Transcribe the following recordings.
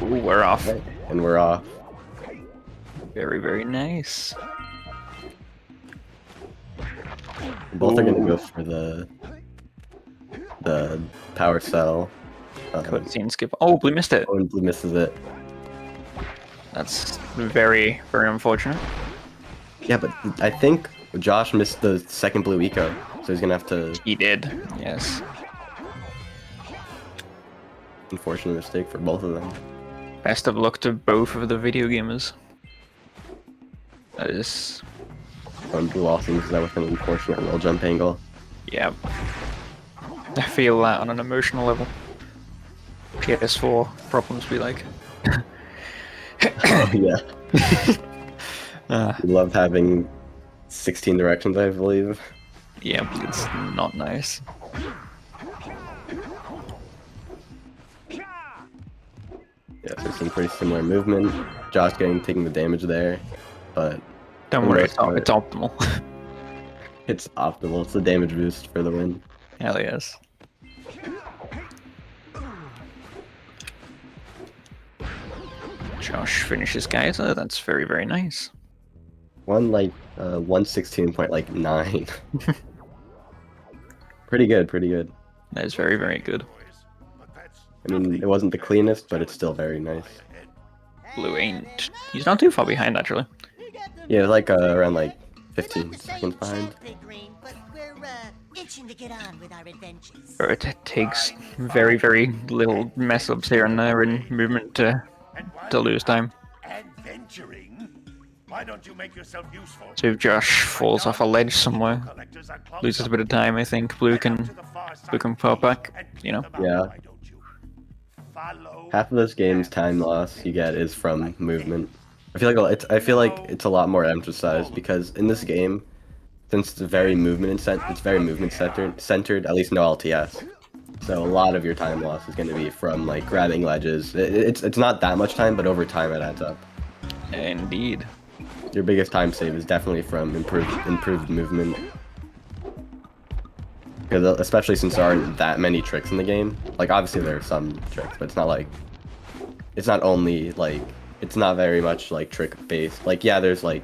Ooh, we're off. Okay, and we're off. Very, very nice. Both are gonna Ooh. go for the power cell. Cutscene skip. Oh, Blue missed it. Oh, and Blue misses it. That's very, very unfortunate. Yeah, but I think Josh missed the second Blue eco, so he's gonna have to. He did, yes. Unfortunate mistake for both of them. Best of luck to both of the video gamers. That is... And Blue also uses that with an unfortunate roll jump angle. Yeah. I feel that on an emotional level. PS4 problems be like. Oh yeah. We loved having 16 directions, I believe. Yeah, but it's not nice. Yeah, so some pretty similar movement. Josh taking the damage there, but Don't worry, it's optimal. it's optimal. It's the damage boost for the win. Hell yes. Josh finishes, guys. Oh, that's very, very nice. 116.9. Pretty good, pretty good. That is very, very good. I mean, it wasn't the cleanest, but it's still very nice. Blue ain't... He's not too far behind, actually. Yeah, like around like 15 seconds behind. It takes very, very little mess-ups here and there in movement to lose time. Why don't you make yourself useful? So if Josh falls off a ledge somewhere, loses a bit of time, I think Blue can pop back, you know? Yeah. Half of this game's time loss you get is from movement. I feel like it's a lot more emphasized because in this game, since it's very movement centered, at least no LTS. So a lot of your time loss is going to be from like grabbing ledges. It's not that much time, but over time it adds up. Indeed. Your biggest time save is definitely from improved movement. Because especially since there aren't that many tricks in the game. Like obviously there are some tricks, but it's not very much like trick based. Like yeah, there's like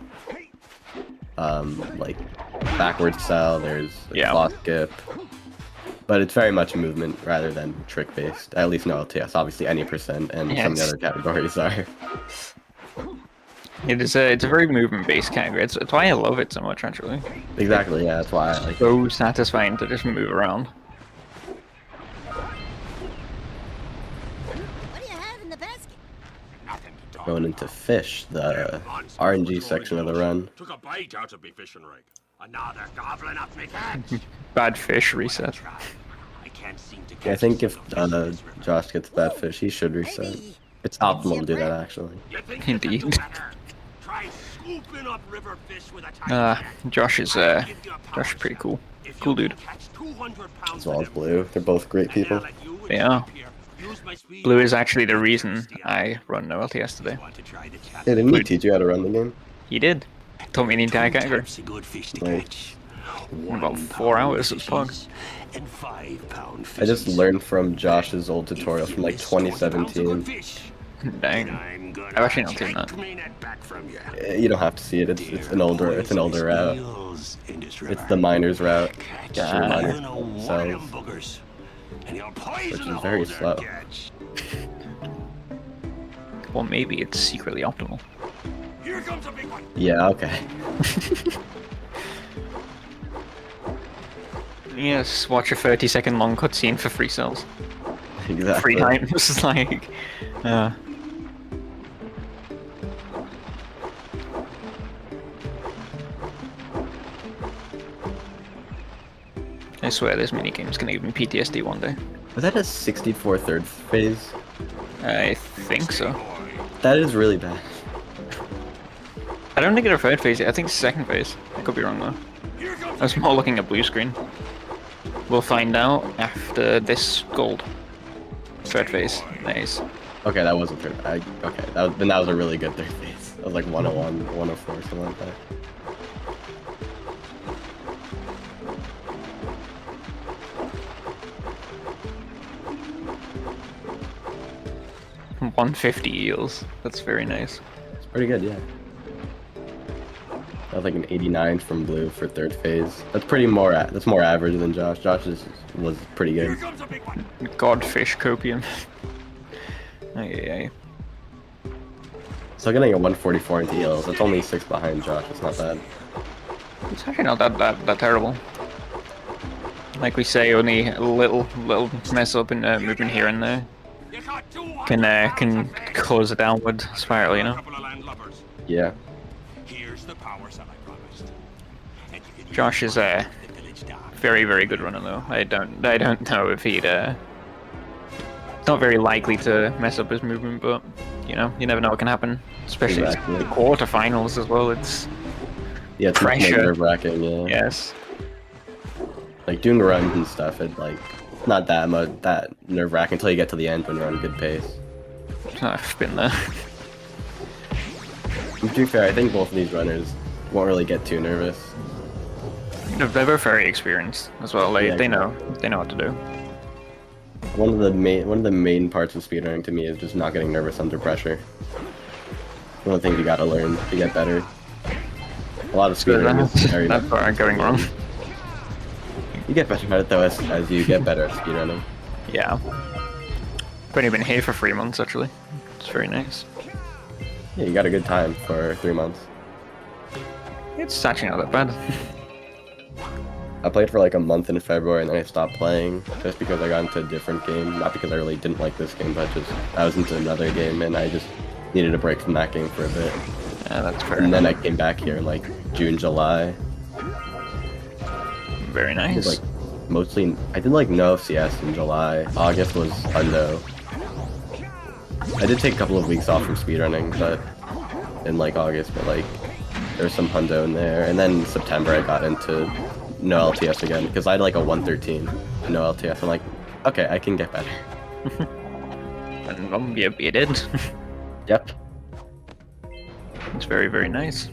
backwards cell, there's claw skip. But it's very much movement rather than trick based. At least no LTS. Obviously any percent and some of the other categories are. It's a very movement-based category. It's why I love it so much, actually. Exactly, yeah, that's why I like it. So satisfying to just move around. What do you have in the basket? Going into fish, the RNG section of the run. Took a bite out of me fishing rig. Another goblin up me catch. Bad fish reset. I can't seem to Yeah, I think if Josh gets bad fish, he should reset. It's optimal to do that, actually. Indeed. Try scooping up river fish with a Josh is pretty cool. Cool dude. As well as Blue. They're both great people. Yeah. Blue is actually the reason I run no LTS today. Hey, didn't he teach you how to run the game? He did. Taught me the entire category. Nice. In about 4 hours of Pog. I just learned from Josh's old tutorial from like 2017. Dang. I've actually not seen that. You don't have to see it. It's an older route. It's the miner's route. Cells, which is very slow. Well, maybe it's secretly optimal. Yeah. Okay. Yes, watch a 30-second long cutscene for free cells. Exactly. Free times, like... I swear this minigame's gonna give me PTSD one day. Was that a 64 third phase? I think so. That is really bad. I don't think it's a third phase yet, I think it's second phase. I could be wrong though. I was more looking at blue screen. We'll find out after this gold. Third phase. Nice. Okay, that wasn't third. Okay, then that was a really good third phase. That was like 101, 104, something like that. 150 eels. That's very nice. It's pretty good, yeah. That was like an 89 from blue for third phase. That's that's more average than Josh. Josh's was pretty Here good. comes a big one. Godfish copium. Ay. Still getting a 144 into eels. That's only 6 behind Josh. It's not bad. It's actually not that terrible. Like we say, only a little mess up in movement here and there You got 200 can cause a downward spiral, you know. couple of landlubbers. Yeah. Here's the powers that I promised. And you can Josh is a the village down. very good runner though. I don't know if he'd not very likely to mess up his movement, but you know, you never know what can happen. Especially Exactly. the quarterfinals as well. It's Yeah, it's much more Pressure. nerve-wracking, yeah. yes. Like doing runs and stuff, it like not that nerve-wracking until you get to the end when you're on a good pace. I've been there. To be fair, I think both of these runners won't really get too nervous. They're both very experienced as well. They know what to do. One of the main parts of speedrunning to me is just not getting nervous under pressure. One of the things you gotta learn to get better. A lot of speedrunning is very That's where I'm going wrong. You get better at it though as you get better at speedrunning. Yeah. I've only been here for 3 months actually. It's very nice. Yeah, you got a good time for 3 months. It's actually not that bad. I played for like a month in February and then I stopped playing just because I got into a different game. Not because I really didn't like this game, but just I was into another game and I just needed a break from that game for a bit. Yeah, that's fair. And then I came back here in like June, July. Very I did nice. like I did like no CS in July. August was Hundo. I did take a couple of weeks off from speedrunning, but in like August, but like there's some Hundo in there. And then September I got into no LTS again because I had like a 113 no LTS. I'm like, okay, I can get better. And you did. Yep. It's very nice.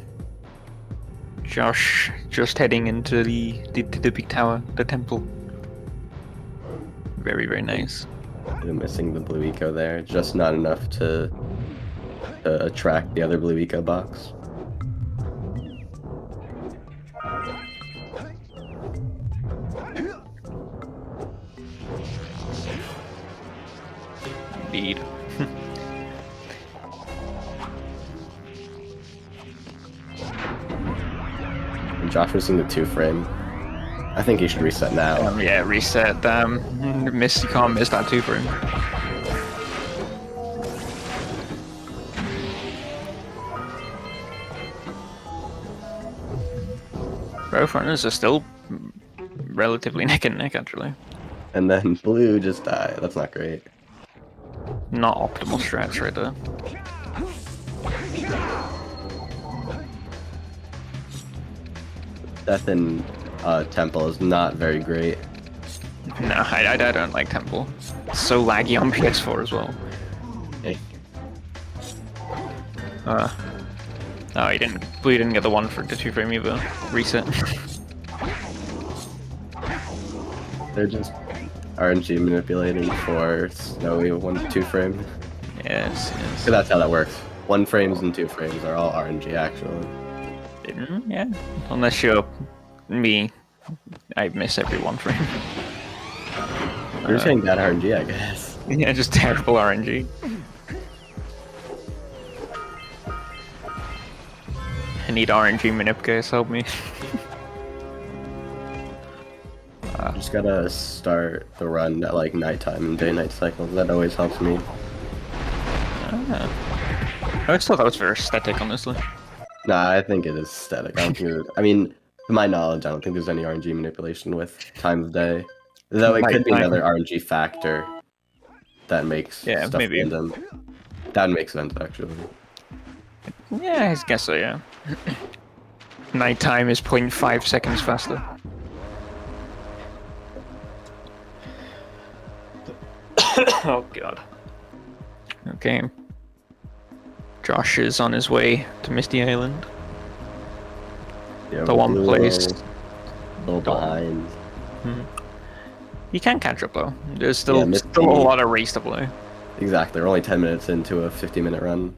Josh just heading into the big tower, the temple. Very nice. I'm missing the blue eco there. Just not enough to attract the other blue eco box. Indeed. Josh was in the 2-frame. I think he should reset now. Yeah, reset. You can't miss that 2-frame. Both runners are still relatively neck and neck, actually. And then blue just died. That's not great. Not optimal strats right there. Death in Temple is not very great. No, I don't like Temple. It's so laggy on PS4 as well. Hey. Oh, Blue didn't get the one for the 2-frame either. Reset. They're just RNG manipulating for Snowy 2-frame. Yes. So that's how that works. 1 frames and 2 frames are all RNG actually. Yeah. Unless you're me, I miss every 1 frame. You're saying bad RNG, I guess. Yeah, just terrible RNG. I need RNG manip guys, help me. Just gotta start the run at like nighttime and day-night cycles. That always helps me. I still thought it was very aesthetic, honestly. Nah, I think it is static. I mean, to my knowledge, I don't think there's any RNG manipulation with time of day. Though it could be another RNG factor that makes stuff maybe. random. That makes sense, actually. Yeah, I guess so, yeah. Nighttime is 0.5 seconds faster. Oh god. Okay. Josh is on his way to Misty Island. Yeah, The one blue place. A little behind. You can catch up though. There's still Yeah, Misty- a lot of race to play. Exactly. We're only 10 minutes into a 50-minute run.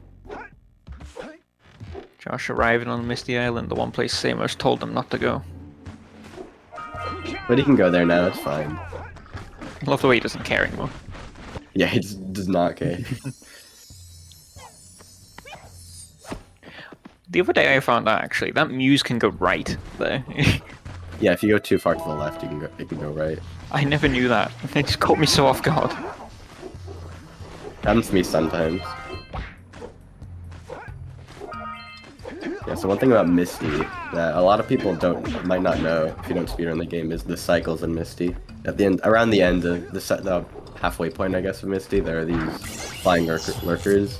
Josh arriving on Misty Island, the one place Samos told them not to go. But he can go there now, it's fine. I love the way he doesn't care anymore. Yeah, he just does not care. The other day I found out actually that Muse can go right there. Yeah, if you go too far to the left, you can go. It can go right. I never knew that. It just caught me so off guard. Happens to me sometimes. Yeah, so one thing about Misty that a lot of people might not know if you don't speedrun the game is the cycles in Misty. At the end, around the end of the halfway point, I guess, of Misty, there are these flying lurkers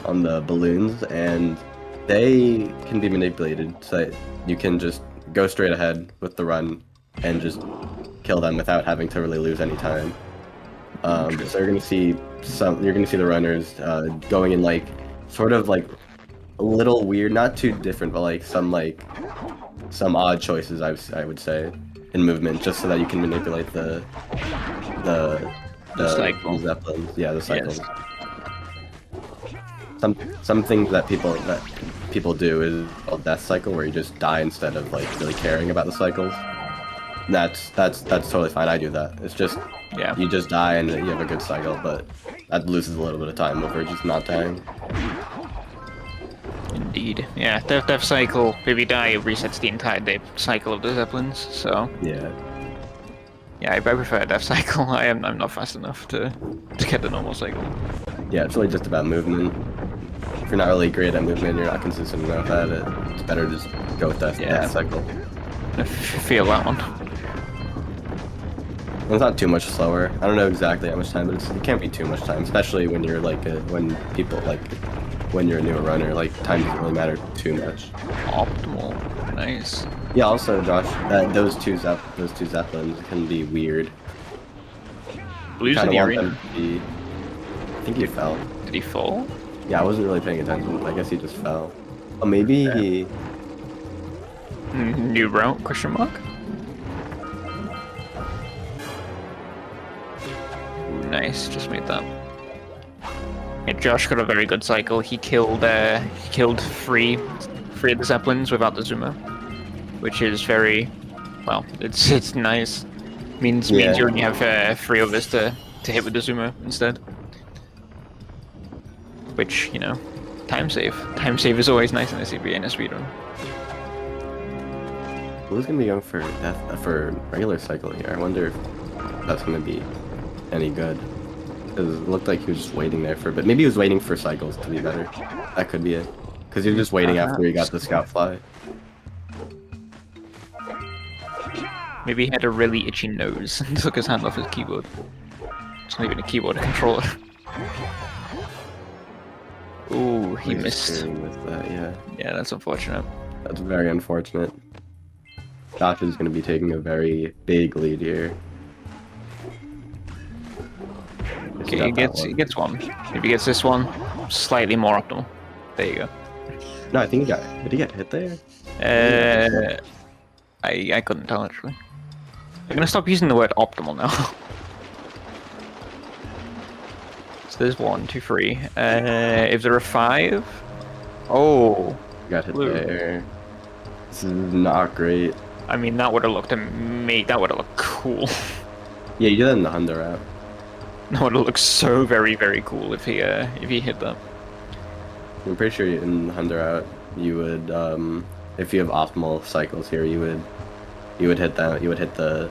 on the balloons, and they can be manipulated so that you can just go straight ahead with the run and just kill them without having to really lose any time. So you're gonna see the runners going in like sort of like a little weird, not too different, but like some odd choices I would say in movement, just so that you can manipulate the cycle. zeppelins. Yeah, the cycles. Yes. Some things that people do is called death cycle, where you just die instead of like really caring about the cycles. That's totally fine. I do that. It's just you just die and you have a good cycle, but that loses a little bit of time over just not dying. Indeed. Yeah, death cycle, if you die, it resets the entire day cycle of the Zeppelins, so... Yeah. Yeah, I prefer death cycle. I'm not fast enough to get the normal cycle. Yeah, it's really just about movement. If you're not really great at movement, you're not consistent enough at it, it's better to just go with death cycle. I feel that one. It's not too much slower. I don't know exactly how much time, but it can't be too much time, especially when you're like when you're a newer runner. Like time doesn't really matter too much. Optimal, nice. Yeah. Also, Josh, those two zeppelins can be weird. Blue's in the arena. I think he fell. Did he fall? Yeah, I wasn't really paying attention. I guess he just fell. Oh, maybe he. New route? Question mark. Nice, just made that. Yeah, Josh got a very good cycle. He killed three of the Zeppelins without the zoomer, which is very, well, it's nice. Means you only have 3 of us to hit with the zoomer instead. Which, you know, time save. Time save is always nice in a CBA and a speedrun. Who's gonna be going for regular cycle here? I wonder if that's gonna be any good. Because it looked like he was just waiting there for a bit. Maybe he was waiting for cycles to be better. That could be it. Because he was just waiting after he got the scout fly. Maybe he had a really itchy nose and took his hand off his keyboard. It's not even a keyboard, a controller. Ooh, he missed. With that, yeah. Yeah, that's unfortunate. That's very unfortunate. Josh is going to be taking a very big lead here. Okay, he gets one. If he gets this one, slightly more optimal. There you go. No, I think did he get hit there? I couldn't tell actually. I'm gonna stop using the word optimal now. So there's 1, 2, 3. If there are 5, oh, Got hit blue. there. This is not great. I mean, that would have looked that would have looked cool. Yeah, you did that in the Honda route. That would have looked so very, very cool if he hit that. I'm pretty sure in the Honda route you would, if you have optimal cycles here, you would hit that. You would hit the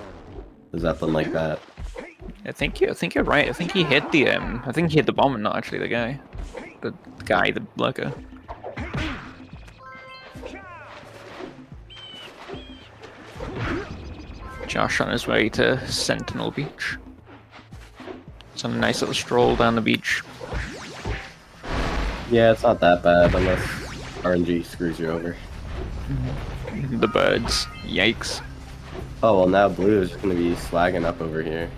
Zeppelin like that. I think you're right. I think he hit the bomb and not actually the guy. The lurker. Josh on his way to Sentinel Beach. Some nice little stroll down the beach. Yeah, it's not that bad unless RNG screws you over. The birds. Yikes. Oh, well now blue is going to be swagging up over here.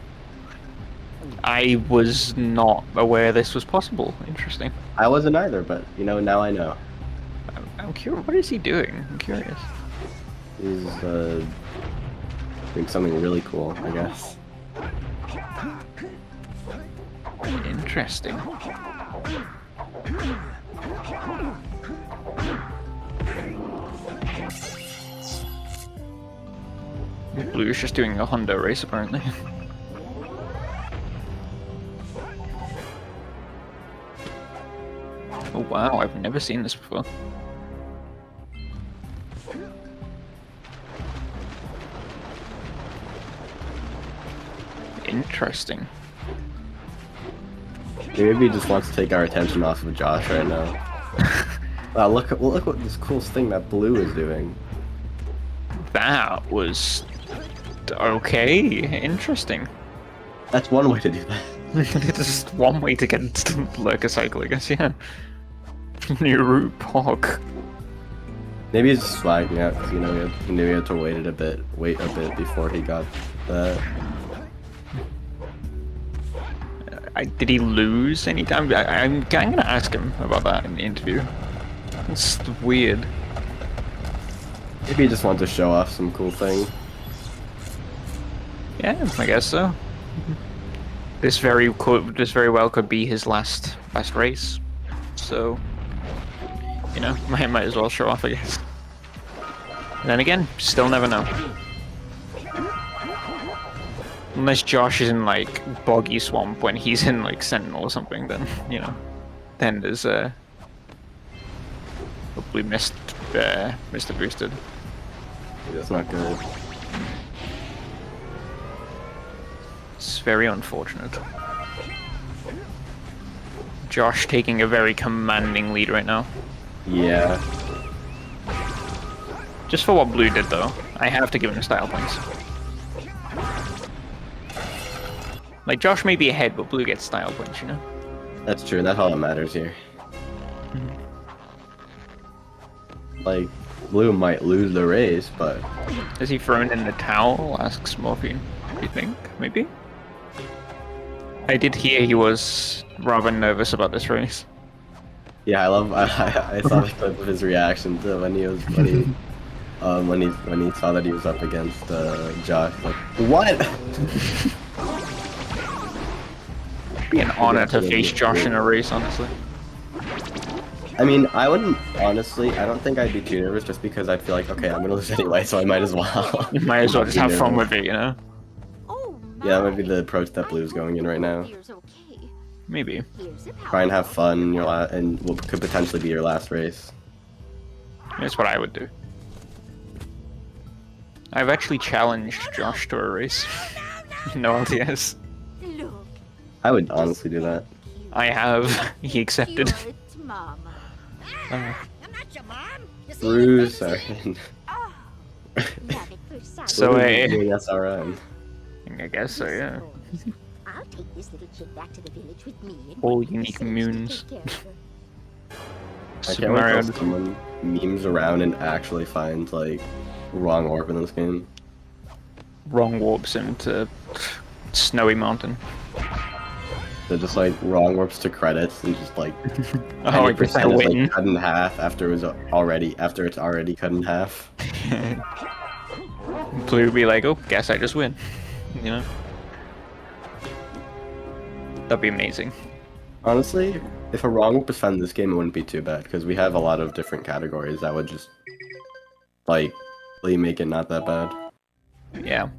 I was not aware this was possible. Interesting. I wasn't either, but, you know, now I know. I'm curious. What is he doing? I'm curious. He's, doing something really cool, I guess. Interesting. Interesting. Blue is just doing a Honda race apparently. Oh wow, I've never seen this before. Interesting. Maybe he just wants to take our attention off of Josh right now. Wow, look what this cool thing that Blue is doing. That was okay. Interesting. That's one way to do that. Just one way to get Lurker Cycle, I guess, yeah. New route Pog. Maybe he's just swagging out because he knew he had to wait a bit before he got that. Did he lose any time? I'm gonna ask him about that in the interview. It's weird. Maybe he just wanted to show off some cool thing. Yeah, I guess so. This very well could be his last race. So, you know, might as well show off, I guess. And then again, still never know. Unless Josh is in like Boggy Swamp when he's in like Sentinel or something, then you know, then there's hopefully missed the boosted. That's not good. It's very unfortunate. Josh taking a very commanding lead right now. Yeah. Just for what Blue did though, I have to give him style points. Like, Josh may be ahead, but Blue gets style points, you know? That's true, that's all that matters here. Like, Blue might lose the race, but... Is he thrown in the towel? Asks Morphine. Do you think? Maybe? I did hear he was rather nervous about this race. Yeah, I saw the clip of his reaction to when he saw that he was up against Josh. Like, what? Be an honor to face Josh in a race, honestly. I mean, I wouldn't, honestly, I don't think I'd be too nervous just because I'd feel like, okay, I'm gonna lose anyway, so I might as well. You might as well just have fun with it, you know? Yeah, that might be the approach that Blue's going in right now. Maybe. Try and have fun in your and what could potentially be your last race. That's what I would do. I've actually challenged Josh to a race. No LTS. I would honestly do that. I have. He accepted. Bruce, sorry. So, SRM. I guess so, yeah. I'll take this little kid back to the village with me. All unique moons. I can't wait till someone memes around and actually finds, like, wrong warp in this game. Wrong warps into Snowy Mountain. They're just like wrong warps to credits and just like 100% is win. like cut in half after it's already cut in half. Blue would be like, oh, guess I just win. You know? That'd be amazing. Honestly, if a wrong warp was found in this game, it wouldn't be too bad because we have a lot of different categories that would just like make it not that bad. Yeah.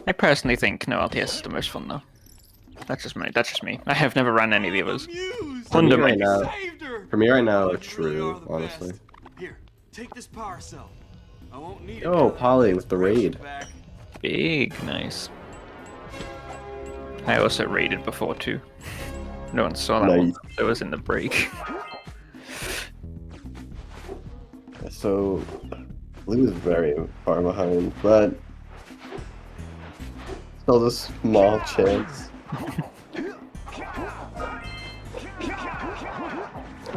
I personally think no LTS is the most fun though. That's just me. I have never run any of the others. For me right now, it's true, honestly. Here, take this power cell. I won't need it. Oh, Polly with the raid. Big, nice. I also raided before too. No one saw that one. It was in the break. So, Blue is very far behind, but still a small chance.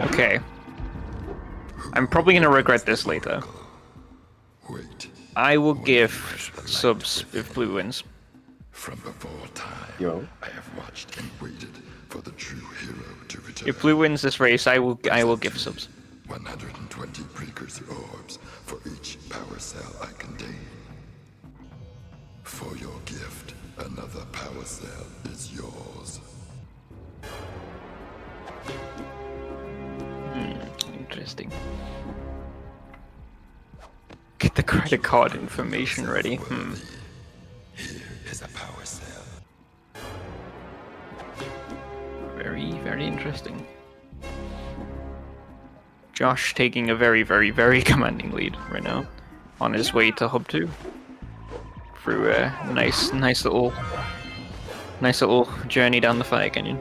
Okay. I'm probably gonna regret this later. I will give subs if Blue wins. From before time, Yo. I have watched and waited for the true hero to return. If Blue wins this race, I will give subs. 120 precursor orbs for each power cell I contain. For your gift, another power cell is yours. Interesting. Get the credit card information ready. Is a power cell. Very, very interesting. Josh taking a very, very, very commanding lead right now, on his way to Hub 2. Through a nice little journey down the fire canyon.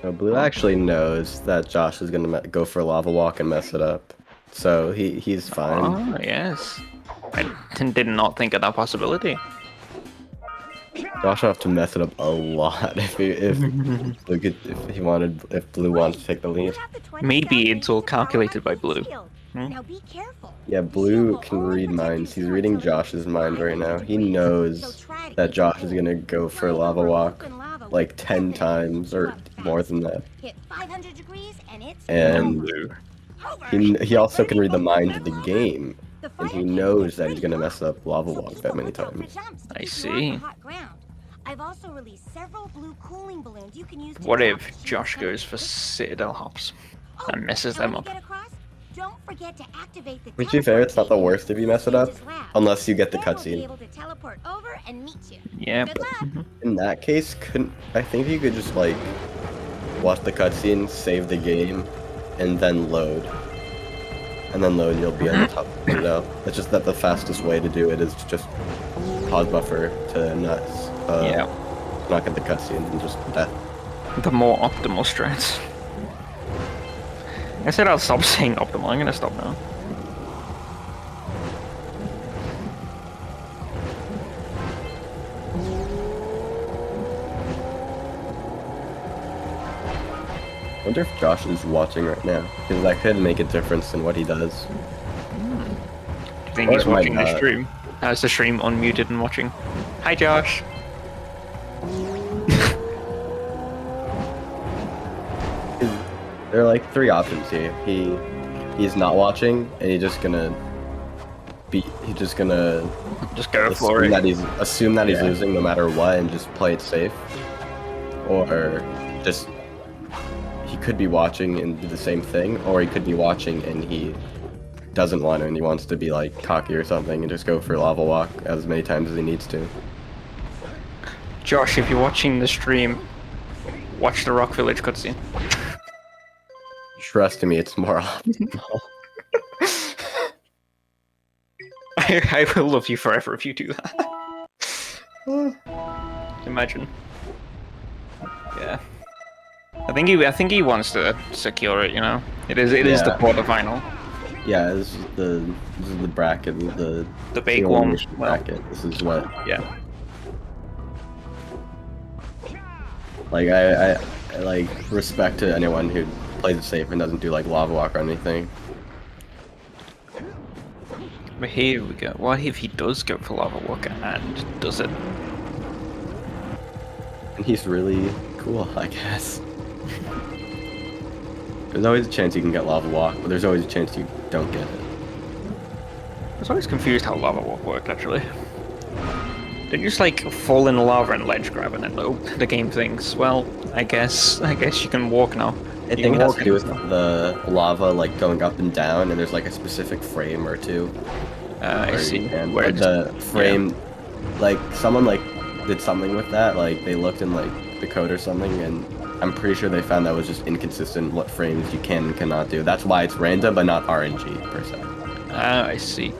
Blue actually knows that Josh is gonna go for a lava walk and mess it up, so he's fine. Oh yes, I did not think of that possibility. Josh will have to mess it up a lot if Blue wants to take the lead. Maybe it's all calculated by Blue. Now be careful. Yeah, Blue can read minds. He's reading Josh's mind right now. He knows that Josh is gonna go for a lava walk like 10 times or more than that. Hit 500 degrees and it's And he also can read the mind of the game, and he knows that he's gonna mess up lava walk that many times. I see. I've also released several blue cooling balloons you can use. What if Josh goes for Citadel hops and messes them up? Don't forget to activate the Which, to be fair, it's not the worst if you mess it up, unless you get the Then we'll be cutscene. able to teleport over and meet you. Yeah. Good luck. In that case, I think you could just like watch the cutscene, save the game, and then load. And then load, you'll be on the top of Citadel. It's just that the fastest way to do it is to just pause buffer to not get the cutscene and just death. The more optimal strats. I said I'll stop saying optimal. I'm gonna stop now. I wonder if Josh is watching right now, because that could make a difference in what he does. Do you think he's Or it might watching the not. stream? Is the stream unmuted and watching? Hi, Josh. There are like 3 options here. He's not watching, and he's just gonna Just go for assume it. that he's losing no matter what and just play it safe. Or just he could be watching and do the same thing, or he could be watching and he doesn't want to and he wants to be like cocky or something and just go for lava walk as many times as he needs to. Josh, if you're watching the stream, watch the Rock Village cutscene. Trust me, it's more optimal. I will love you forever if you do that. Imagine. Yeah. I think he wants to secure it, you know? It is the Yeah. quarterfinal. Yeah, this is the bracket, the big elimination one. Well, bracket. This is what yeah. like I like respect to anyone who plays it safe and doesn't do like lava walk or anything. But here we go. What if he does go for lava walk and does it? And he's really cool, I guess. There's always a chance you can get lava walk, but there's always a chance you don't get it. I was always confused how lava walk worked, actually. Did you just like fall in the lava and ledge grab and then the game thinks, well, I guess you can walk now. I think it has to do with the lava like going up and down, and there's like a specific frame or two. I see. And Where the frame, like someone like did something with that, like they looked in like the code or something, and I'm pretty sure they found that was just inconsistent what frames you can and cannot do. That's why it's random, but not RNG per se. I see.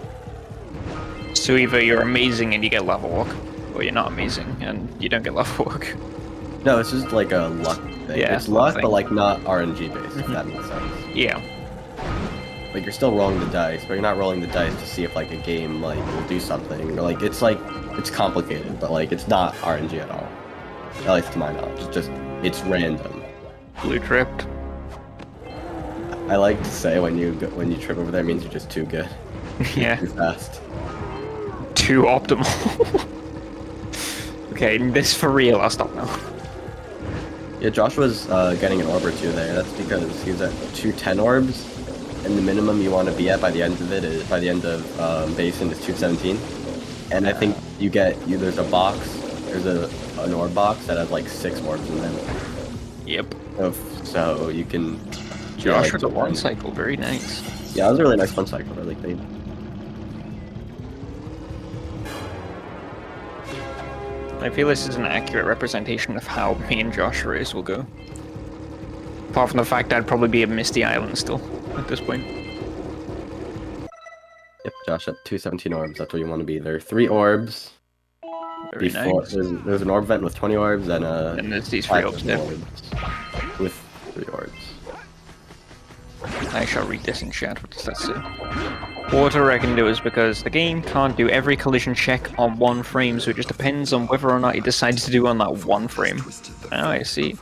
So either you're amazing and you get lava walk, or you're not amazing and you don't get lava walk. No, it's just like a luck thing. Yeah, it's luck, thing. but like not RNG based, if that makes sense. Yeah. Like you're still rolling the dice, but you're not rolling the dice to see if like a game like will do something. Or, like it's complicated, but like it's not RNG at all. At least to my knowledge, it's random. Blue tripped. I like to say when you trip over there, it means you're just too good, Yeah. too fast. Too optimal. Okay, this for real. I'll stop now. Yeah, Josh was getting an orb or two there. That's because he was at 210 orbs, and the minimum you want to be at by the end of Basin is 217. And I think there's a box, an orb box that has like 6 orbs in there. Yep. So you can. Josh with the one cycle, very nice. Yeah, that was a really nice one cycle. I like that. I feel this is an accurate representation of how me and Josh race will go. Apart from the fact I'd probably be a Misty Island still at this point. Yep, Josh at 217 orbs. That's where you want to be. There are 3 orbs. Very nice. There's an orb vent with 20 orbs and there's these 3 orbs there. With 3 orbs. I shall read this in chat. What does that say? What I reckon do is because the game can't do every collision check on one frame, so it just depends on whether or not it decides to do on that one frame. Oh, I see.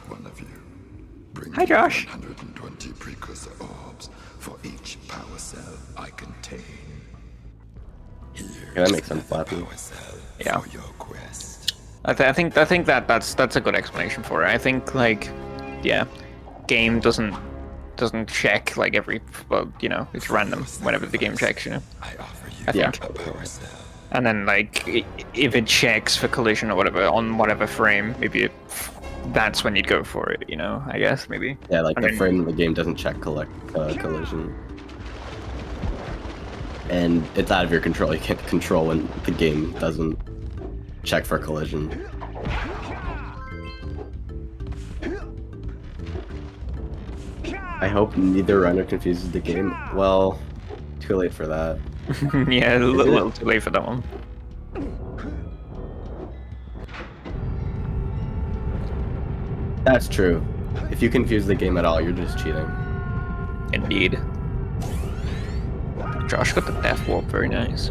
Hi, Josh. 120 precursor orbs for each power cell I contain. Yeah, that makes sense, Flappy. Yeah. I think that's a good explanation for it. I think like, yeah, game doesn't check like every, well, you know, it's random whenever the game checks, you know. I think. And then like if it checks for collision or whatever on whatever frame, maybe that's when you'd go for it, you know. I guess maybe. Yeah, like the frame the game doesn't check collision. And it's out of your control. You can't control when the game doesn't check for collision. I hope neither runner confuses the game. Well, too late for that. Yeah, a little too late for that one. That's true. If you confuse the game at all, you're just cheating. Indeed. Josh got the death warp, very nice.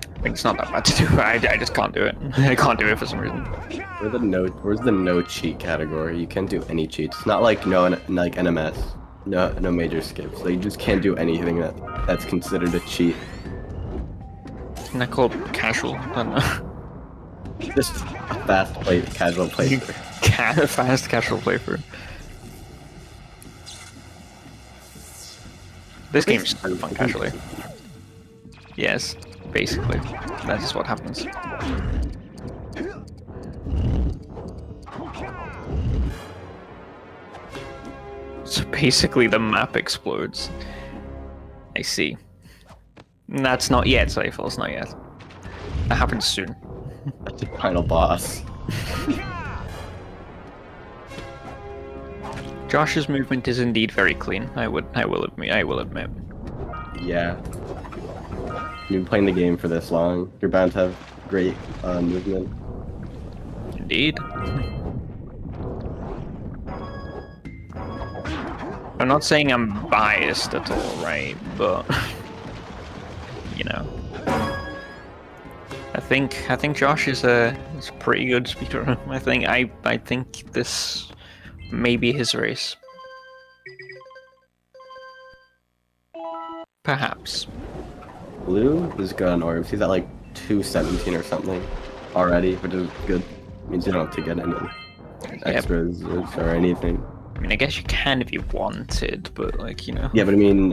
I think it's not that bad to do. I just can't do it. I can't do it for some reason. Where's the no cheat category? You can't do any cheats. It's not like like NMS. No major skips. So you just can't do anything that's considered a cheat. Isn't that called casual? I don't know. Just a casual playthrough. Fast casual playthrough. This game's so fun casually. Yes, basically. That is what happens. So basically the map explodes. I see. That's not yet, Cypher's not yet. That happens soon. That's the final boss. Josh's movement is indeed very clean. I will admit. Yeah. You've been playing the game for this long. You're bound to have great movement. Indeed. I'm not saying I'm biased at all, right? But you know, I think Josh is a pretty good speedrunner. I think this may be his race. Perhaps. Blue is good on orbs. He's at like 217 or something already, which is good. Means you don't have to get any extras or anything. I mean, I guess you can if you wanted, but like, you know. Yeah, but I mean,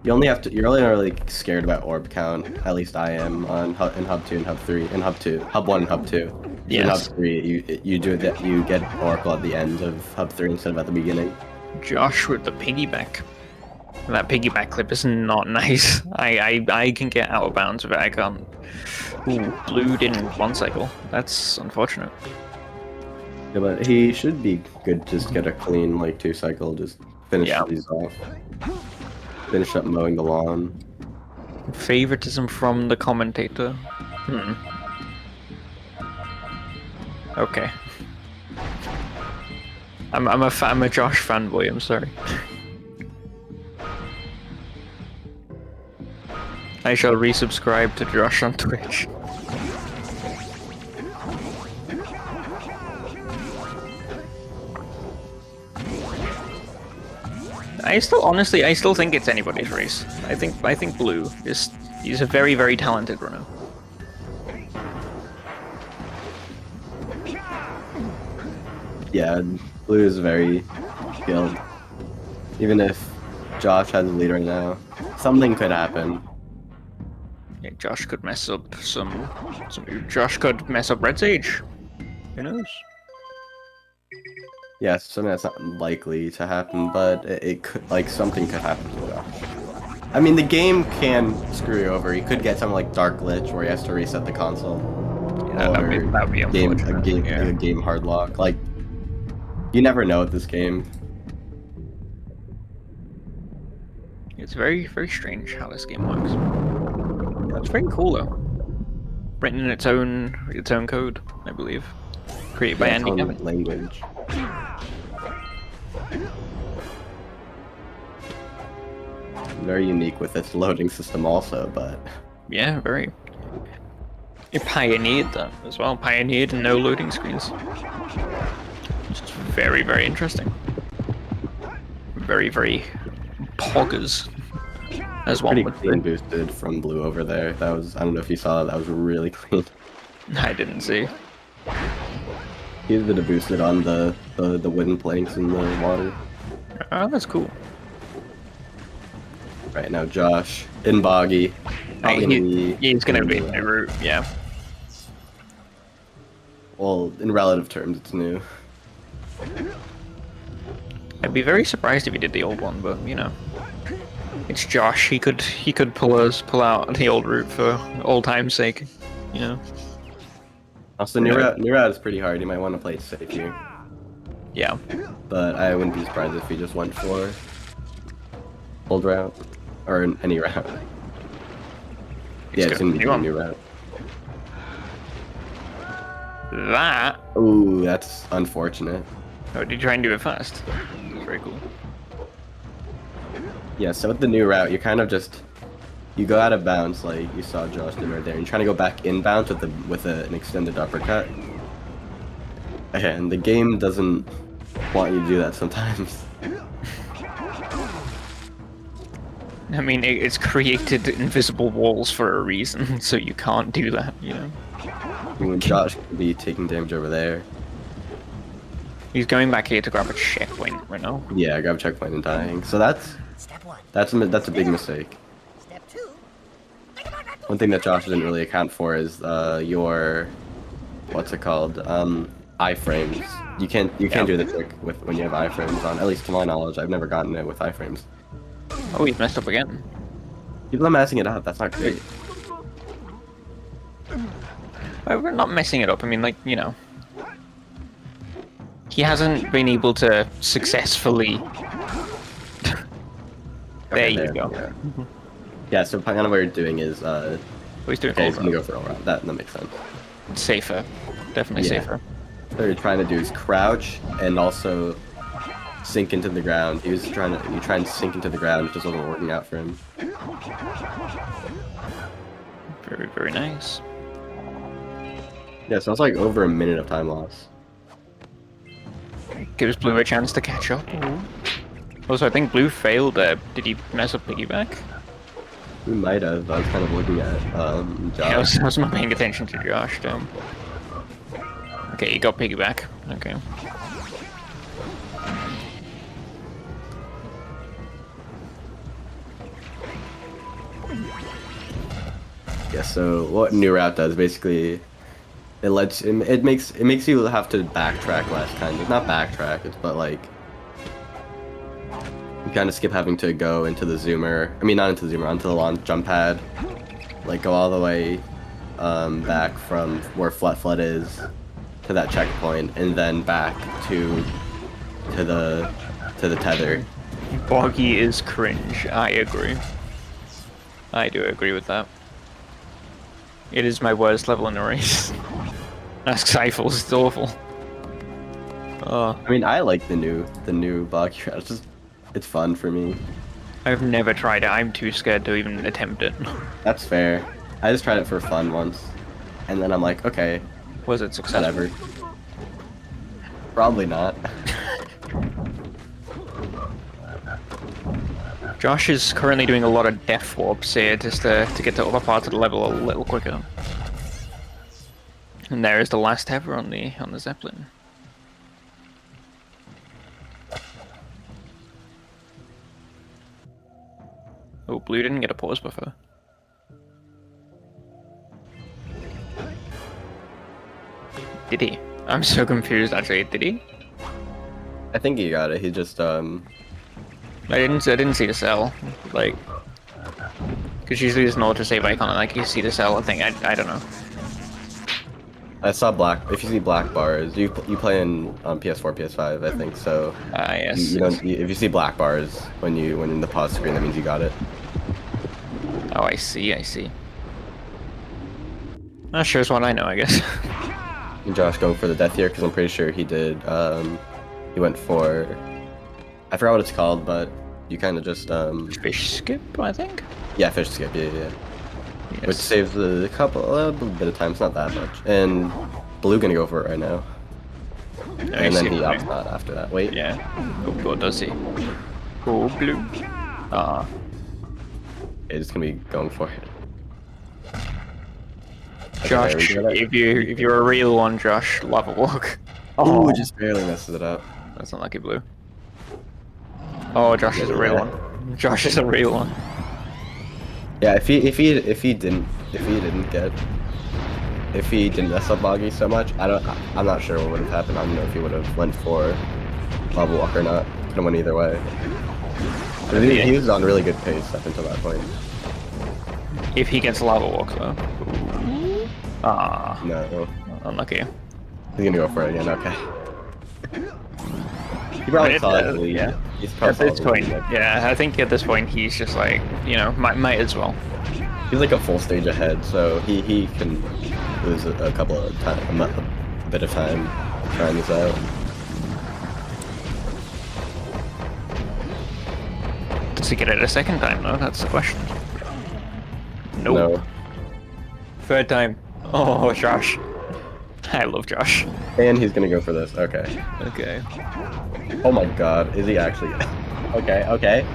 you only have to. You're only really scared about orb count. At least I am in Hub 2 and Hub 3, in Hub 2, Hub 1 and Hub 2. Yes. In Hub 3, you do that. You get Oracle at the end of Hub 3 instead of at the beginning. Josh with the piggyback. That piggyback clip is not nice. I can get out of bounds with it. I can't. Ooh, blue didn't one cycle. That's unfortunate. Yeah, but he should be good. Just get a clean like 2 cycle. Just finish these off. Finish up mowing the lawn. Favoritism from the commentator. Okay. I'm a Josh fanboy. I'm sorry. I shall resubscribe to Josh on Twitch. I still think it's anybody's race. I think Blue he's a very, very talented runner. Yeah, Blue is very skilled. Even if Josh has the lead right now, something could happen. Yeah, Josh could mess up some. Josh could mess up Red Sage. Who knows? Yeah, something that's not likely to happen, but it could, like, something could happen to Josh. I mean, the game can screw you over. You could get something like Dark Glitch where he has to reset the console, Yeah, or that'd be unfortunate. a game hard lock. Like, you never know with this game. It's very, very strange how this game works. It's very cool though. Written in its own code, I believe. Created by Yeah, its Andy own Kevin. language. Very unique with its loading system also, but Yeah, very. It pioneered that as well. Pioneered no loading screens. Just very, very interesting. Very, very poggers. As one pretty would clean say. boosted from Blue over there. That was, I don't know if you saw that, that was really clean. I didn't see. He did a boosted on the wooden planks in the water. Oh, that's cool. Right now, Josh in boggy. He's gonna be new route, yeah. Well, in relative terms, it's new. I'd be very surprised if he did the old one, but you know, it's Josh. He could pull out the old route for old time's sake, you know. Also, new route is pretty hard. You might want to play it safe here, Yeah. but I wouldn't be surprised if he just went for old route or any route. Yeah, it's gonna be a new route. That. Ooh, that's unfortunate. Oh, did you try and do it fast? That's very cool. Yeah, so with the new route, you kind of just you go out of bounds like you saw Josh did right there, and you're trying to go back inbounds with an extended uppercut. And the game doesn't want you to do that sometimes. I mean, it's created invisible walls for a reason, so you can't do that, you know. When Josh could be taking damage over there. He's going back here to grab a checkpoint right now. Yeah, grab checkpoint and dying. So Step 1. that's a big mistake. Step 2. One thing that Josh didn't really account for is your what's it called? Iframes. You can't do the trick with when you have iframes on. At least to my knowledge, I've never gotten it with iframes. Oh, he's messed up again. People are messing it up. That's not great. Well, we're not messing it up. I mean, like, you know, he hasn't been able to successfully. There you go. Yeah, so kind of what you're doing is He's doing okay, he's gonna all go for all round. That makes sense. safer, definitely Yeah. safer. What you're trying to do is crouch and also sink into the ground. He was trying to sink into the ground, it just wasn't working out for him. Very, very nice. Yeah, so it's like over a minute of time loss. Gives Blue a chance to catch up. Also, I think Blue failed there. Did he mess up piggyback? We might have. I was kind of looking at Josh. Yeah, I was not paying attention to Josh, though. Okay, he got piggyback. Okay. Yeah, so what new route does basically it makes you have to backtrack less, kind of. Not backtrack, but like you kind of skip having to go into the zoomer. I mean, not into the zoomer, onto the launch jump pad. Like go all the way back from where Flood is to that checkpoint, and then back to the tether. Boggy is cringe. I agree. I do agree with that. It is my worst level in the race. Ask Cyphles, it's awful. I mean, I like the new boggy route. It's fun for me. I've never tried it. I'm too scared to even attempt it. That's fair. I just tried it for fun once, and then I'm like, okay, Was it successful? whatever. Probably not. Josh is currently doing a lot of death warps here just to get to other parts of the level a little quicker. And there is the last ever on the Zeppelin. Oh, Blue didn't get a pause buffer. Did he? I'm so confused actually, did he? I think he got it. He just I didn't see the cell, like, because usually there's an autosave icon and like you see the cell thing. I don't know. I saw black. If you see black bars, you play in PS4, PS5, I think. So Yes. you don't. If you see black bars when in the pause screen, that means you got it. Oh, I see. I see. That sure is what I know, I guess. And Josh going for the death here because I'm pretty sure he did. He went for. I forgot what it's called, but you kind of just Fish skip, I think. Yeah, fish skip. Yeah. Yes. Which saves a bit of time. It's not that much. And Blue gonna go for it right now. And then he opts out after that. Wait. Yeah. Oh, what does he? Oh, Blue. Ah. It's gonna be going for it. Josh, Okay, if you're a real one, Josh, lava walk. Oh, just barely messes it up. That's unlucky, Blue. Oh, Josh is a real one. Josh is a real one. Yeah, if he didn't mess up Boggy so much, I'm not sure what would have happened. I don't know if he would have went for lava walk or not. Could have went either way. But he was on really good pace up until that point. If he gets lava walk though. Ah. No. Unlucky. He's gonna go for it again, okay. He probably saw it. Yeah. He's At probably this point, yeah, I think at this point he's just like, you know, might as well. He's like a full stage ahead, so he can lose a couple of time, a bit of time trying this out. Does he get it a second time though? That's the question. Nope. No. Third time. Oh, Josh. I love Josh. And he's gonna go for this. Okay. Okay. Oh my god, is he actually? Okay.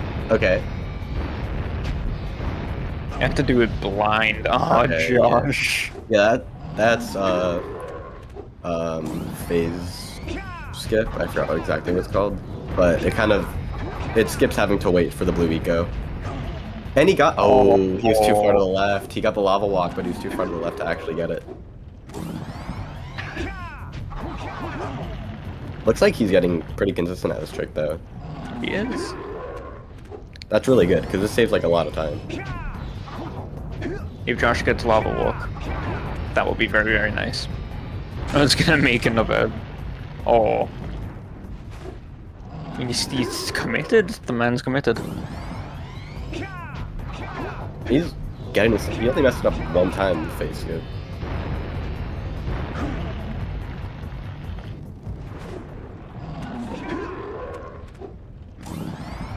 You have to do it blind. Oh, Okay, Josh. Yeah, that's phase skip. I forgot exactly what it's called, but it skips having to wait for the blue eco. And he got. Oh, he was too far to the left. He got the lava walk, but he was too far to the left to actually get it. Looks like he's getting pretty consistent at this trick, though. He is. That's really good, because this saves like a lot of time. If Josh gets lava walk, that would be very, very nice. I was gonna make another. Oh. He's committed. The man's committed. He's getting this. He only messed it up one time with face skip.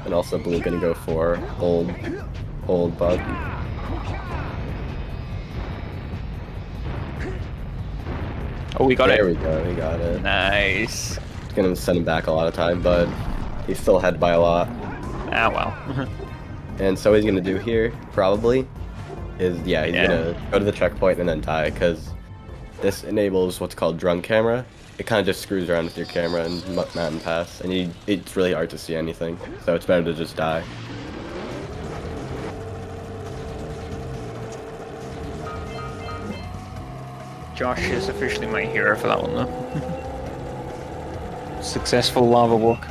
And also Blue gonna go for old bug. Oh, we got it. There we go, he got it. Nice. It's gonna send him back a lot of time, but he's still ahead by a lot. Ah, well. And so what he's gonna do here, probably, is he's gonna go to the checkpoint and then die, because this enables what's called drone camera. It kind of just screws around with your camera and mountain pass, and it's really hard to see anything, so it's better to just die. Josh is officially my hero for that one, though. Successful lava walk.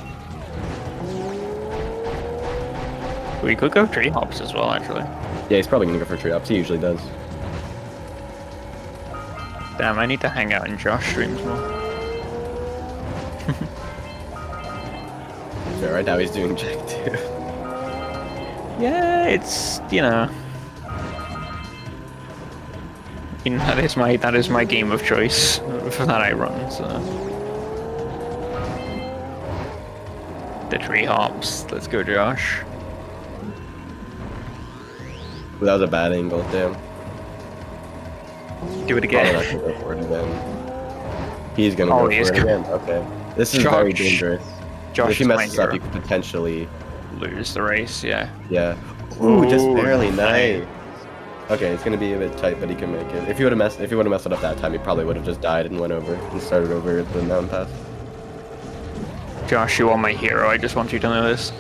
We could go tree hops as well, actually. Yeah, he's probably gonna go for tree hops. He usually does. Damn, I need to hang out in Josh streams more. So right now he's doing Jack too. Yeah, it's, you know. That is my game of choice for that I run, so. The tree hops. Let's go, Josh. But that was a bad angle, damn. Do it Probably not again. gonna go for it again. He's gonna go for it again. Okay. This is very dangerous. Josh If he is my messes up, hero. he could potentially. Lose the race, yeah. Yeah. Ooh, just Ooh, barely. nice. Nice. Okay, it's gonna be a bit tight, but he can make it. If he would have messed it up that time, he probably would have just died and went over and started over at the mountain pass. Josh, you are my hero. I just want you to know this.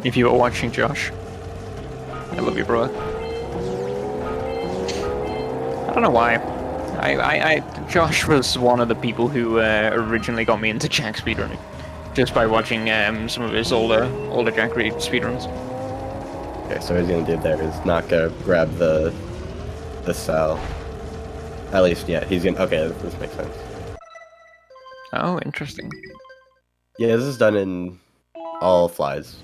If you are watching, Josh, I love you, bro. I don't know why. Josh was one of the people who originally got me into Jak speedrunning. just by watching some of his older Jak Reed speedruns. Okay, so what he's gonna do there is not gonna grab the cell. At least, yeah, he's gonna. Okay, this makes sense. Oh, interesting. Yeah, this is done in all flies,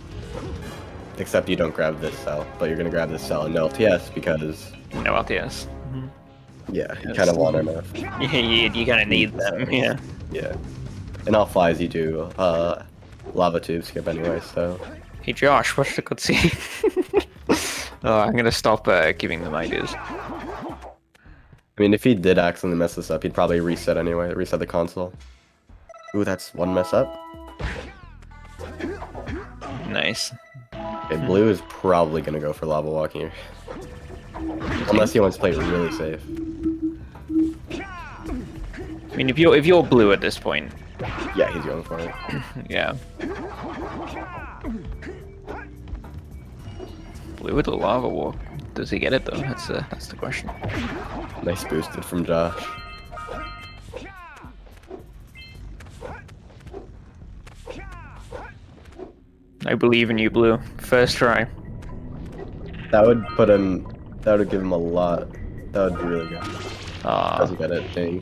except you don't grab this cell, but you're gonna grab this cell in no LTS because No LTS. yeah, you kind of want enough. Yeah, you kind of need them. Yeah. Yeah. In all flies, you do lava tube skip anyway, so. Hey Josh, what's the good scene? Oh, I'm gonna stop giving them ideas. I mean, if he did accidentally mess this up, he'd probably reset anyway, reset the console. Ooh, that's one mess up. Nice. Okay, blue is probably gonna go for lava walk here. Unless he wants to play it really safe. I mean, if you're blue at this point, Yeah, he's going for it. yeah. Blue with the lava walk. Does he get it though? That's the question. Nice boosted from Josh. I believe in you, blue. First try. That would put him. That would give him a lot. That would be really good. Doesn't get it, dang.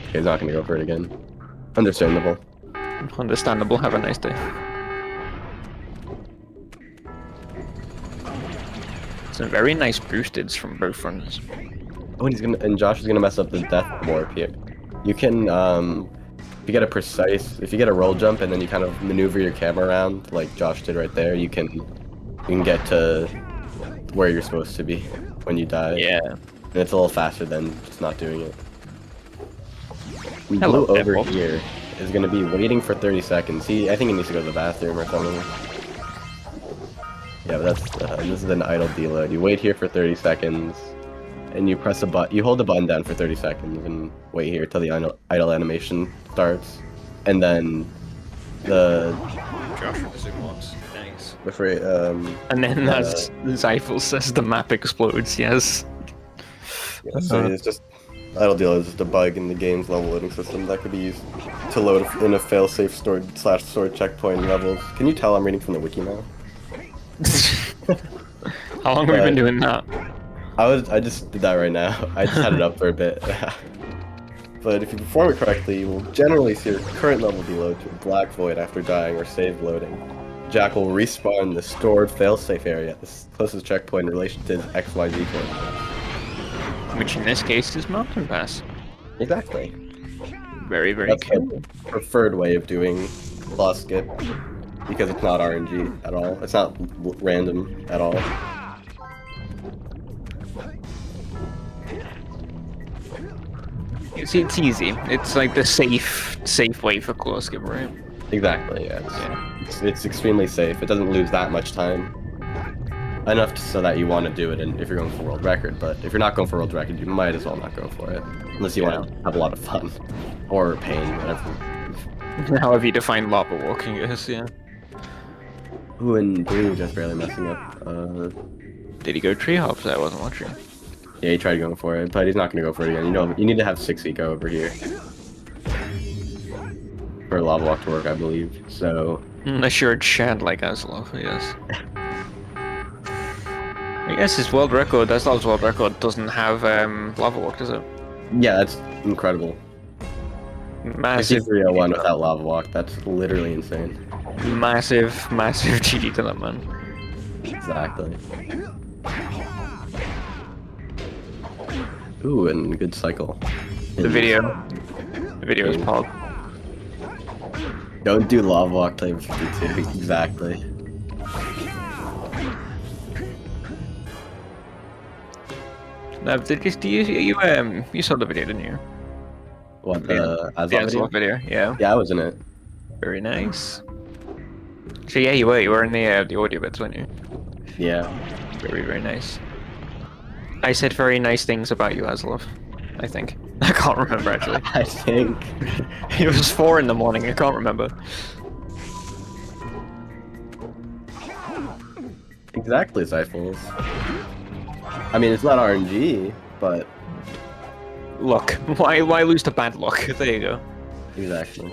Okay, he's not gonna go for it again. Understandable. Understandable. Have a nice day. Some very nice boosteds from both runners. Oh, and Josh is gonna mess up the death warp here. You can, if you get a roll jump and then you kind of maneuver your camera around, like Josh did right there, you can get to where you're supposed to be when you die. Yeah. And it's a little faster than just not doing it. Hello, Blue over Apple. here is gonna be waiting for 30 seconds. I think he needs to go to the bathroom or something. Yeah, but this is an idle deload. You wait here for 30 seconds, and you press a button. You hold the button down for 30 seconds and wait here till the idle animation starts, and then the. Josh with the zoom walks. Nice. And then as Zyphel says, the map explodes. Yes. Yeah, so it's just idle deload is just a bug in the game's level loading system that could be used to load in a fail-safe storage checkpoint levels. Can you tell I'm reading from the wiki now? How long have we been doing that? I just did that right now. I just had it up for a bit. But if you perform it correctly, you will generally see your current level deload to a black void after dying or save loading. Jak will respawn the stored failsafe area at the closest checkpoint in relation to his XYZ coordinates. Which in this case is Mountain Pass. Exactly. Very, very That's cool. the preferred way of doing claw skip, because it's not RNG at all. It's not random at all. It's easy. It's like the safe way for claw skip, right? Exactly, yeah. It's extremely safe. It doesn't lose that much time. Enough so that you want to do it if you're going for world record, but if you're not going for world record, you might as well not go for it. Unless you want to have a lot of fun. Or pain, whatever. However you define lava walking is, yeah. Ooh, and blue just barely messing up. Did he go tree hops? I wasn't watching. Yeah, he tried going for it, but he's not going to go for it again. You know, you need to have 6 eco over here. For a lava walk to work, I believe. So... Assured Shad like Aslov, yes. I guess his world record, Aslov's world record, doesn't have lava walk, does it? Yeah, that's incredible. Massive 301 without lava walk, that's literally insane. massive GG to that man. Exactly. Ooh, and good cycle. The video is pog. Don't do lava walk till you're 52. Exactly. Now, you saw the video, didn't you? What, the Aslov video? Yeah. Yeah, I was in it. Very nice. So yeah, you were in the audio bits, weren't you? Yeah. Very, very nice. I said very nice things about you, Aslov. I think. I can't remember actually. I think. It was 4 in the morning. I can't remember. Exactly, Zyphels. I mean, it's not RNG, but... Luck. Why lose to bad luck? There you go. Exactly.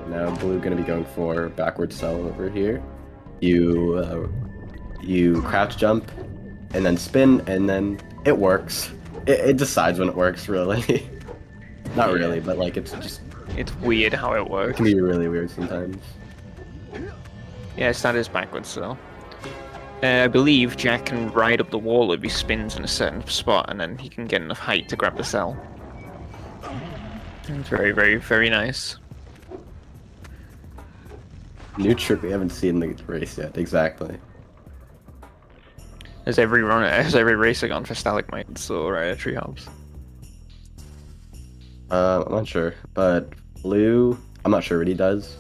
Now blue gonna be going for backward cell over here. You crouch jump, and then spin, and then it works. It decides when it works, really. Not really, but like it's weird how it works. it can be really weird sometimes. Yes, that is backwards, so. I believe Jak can ride up the wall if he spins in a certain spot, and then he can get enough height to grab the cell. It's very, very, very nice. New trick we haven't seen in the race yet, exactly. Has every racer gone for stalagmites or tree hops? I'm not sure, but blue, I'm not sure what he does.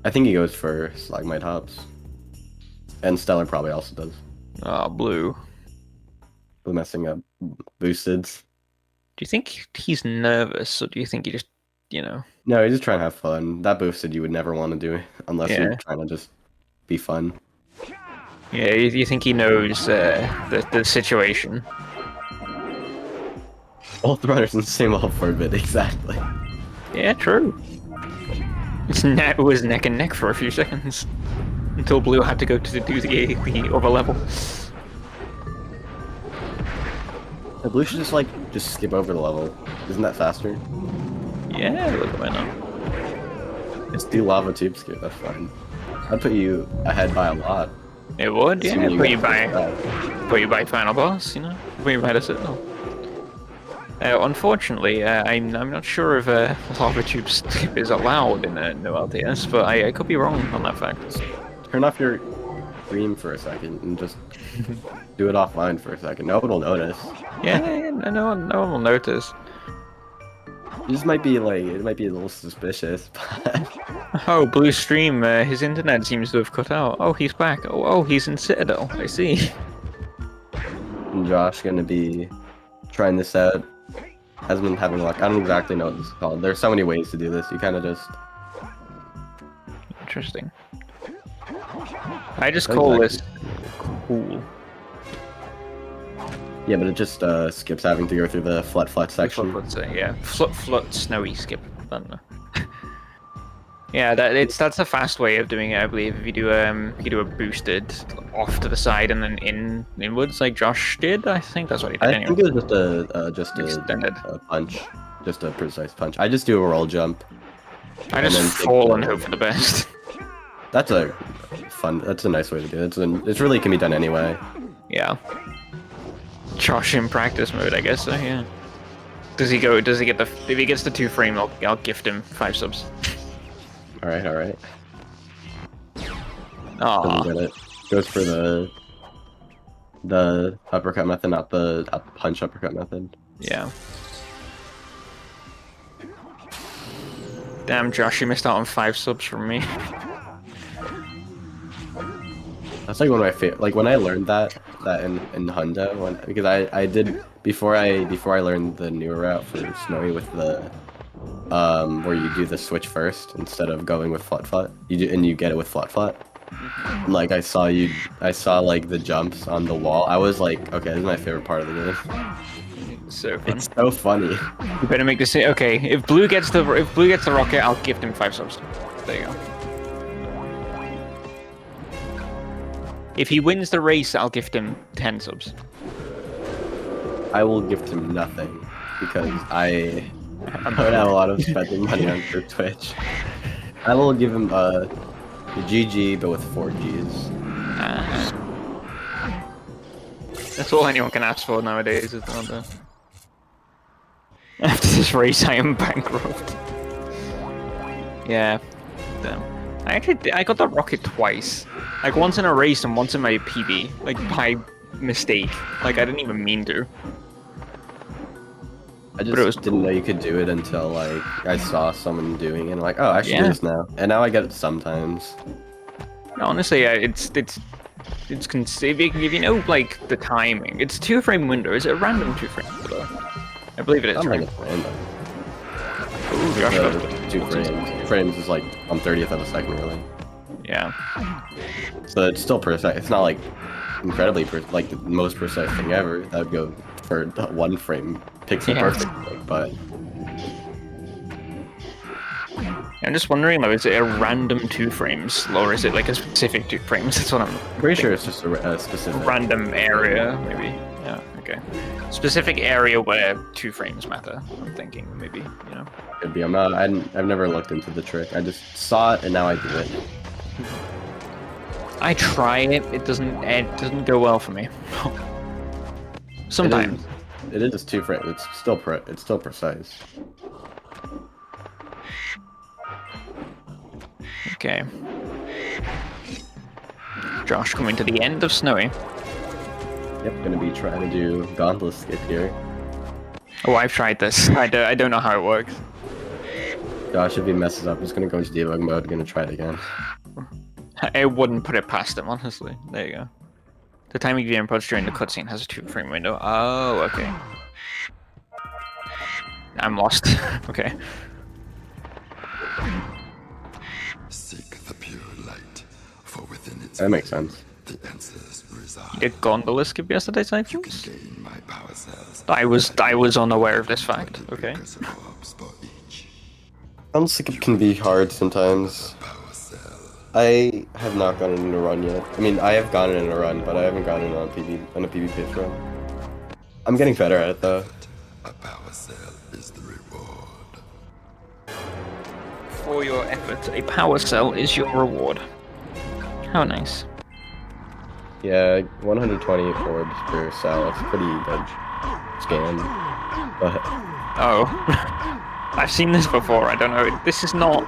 I think he goes for stalagmite hops. And Stellar probably also does. Blue. Blue messing up boosted. Do you think he's nervous, or do you think he just, you know? No, he's just trying to have fun. That boosted you would never want to do unless you're trying to just be fun. Yeah, you think he knows the situation? Both runners in the same level for a bit, exactly. Yeah, true. It was neck and neck for a few seconds. Until blue had to go to do the other level. The blue should just skip over the level. Isn't that faster? Yeah, why not? Just do lava tube skip, that's fine. I'd put you ahead by a lot. It would, yeah. Assuming Put get you by final boss, you know? Put you by the citadel. Unfortunately, I'm not sure if lava tube skip is allowed in no LTS, but I could be wrong on that fact. Turn off your stream for a second and just do it offline for a second. No one will notice. Yeah, no one will notice. It just might be like, it might be a little suspicious, but... Oh, blue stream, his internet seems to have cut out. Oh, he's back. Oh, he's in Citadel, I see. And Josh gonna be trying this out. Hasn't been having luck. I don't exactly know what this is called. There's so many ways to do this. You kind of just... Interesting. I just call this cool. Yeah, but it just skips having to go through the flut section. Yeah, flut snowy skip. I don't know. Yeah, that's a fast way of doing it, I believe. If you do a boosted off to the side and then inwards, like Josh did, I think that's what he did. I think it was just a punch, just a precise punch. I just do a roll jump. I just fall and hope for the best. That's a nice way to do it. It really can be done anyway. Yeah. Josh in practice mode, I guess. So yeah. Does he get the? If he gets the 2 frame, I'll gift him 5 subs. All right. Aww. Doesn't get it. Goes for the uppercut method, not the punch uppercut method. Yeah. Damn, Josh, you missed out on 5 subs from me. That's like one of my favorite. Like when I learned that in Honda, because I did before I learned the newer route for Snowy with the where you do the switch first instead of going with flut. You get it with flut. Like I saw like the jumps on the wall. I was like, okay, this is my favorite part of the game. So fun. It's so funny. You better make this. Okay, if blue gets the rocket, I'll gift him 5 subs. There you go. If he wins the race, I'll gift him 10 subs. I will gift him nothing because I don't have a lot of spending money on for Twitch. I will give him a GG, but with 4 Gs. That's all anyone can ask for nowadays, isn't it? After this race, I am bankrupt. Yeah. Damn. I got the rocket twice. Like once in a race and once in my PB. Like by mistake. Like I didn't even mean to. I just didn't know you could do it until like I saw someone doing it. And I'm like, oh, I should do this now. And now I get it sometimes. Honestly, if you know like the timing, it's 2 frame window. Is it a random 2 frame window? I believe it is. I'm right? like it's random. Ooh, gosh, 2 frames. 2 frames is like on 30th of a second, really. Yeah. So it's still precise. It's not like incredibly like the most precise thing ever. That would go for 1 frame pixel perfect, but I'm just wondering though, is it a random 2 frames, or is it like a specific 2 frames? That's what I'm Pretty sure it's just a specific random area, maybe. Yeah, okay. Specific area where 2 frames matter. I'm thinking maybe, you know. Could be. I've never looked into the trick. I just saw it and now I do it. I try it. It doesn't go well for me. Sometimes. It is 2 frames. It's still precise. Okay. Josh coming to the end of Snowy. Yep, gonna be trying to do gauntlet skip here. Oh, I've tried this. I don't know how it works. Josh, if he messes up, he's gonna go into debug mode, gonna try it again. I wouldn't put it past him, honestly. There you go. The timing of the inputs during the cutscene has a 2-frame window. Oh, okay. I'm lost. Okay. Seek the pure light, for within its That makes sense. the answers reside. You did gondola skip yesterday, Typhoons? Gain my power cells. I was unaware of this fact. Okay. Precursor orbs for each Gauntlet skip can be hard sometimes. power cell. I have not gone in a run yet. I mean, I have gone in a run, but I haven't gone in on a PvP run. I'm getting better at it though. A power cell is the reward. For your efforts, a power cell is your reward. How nice. Yeah, 120 orbs per cell. It's pretty good scan. But Oh. I've seen this before, I don't know. This is not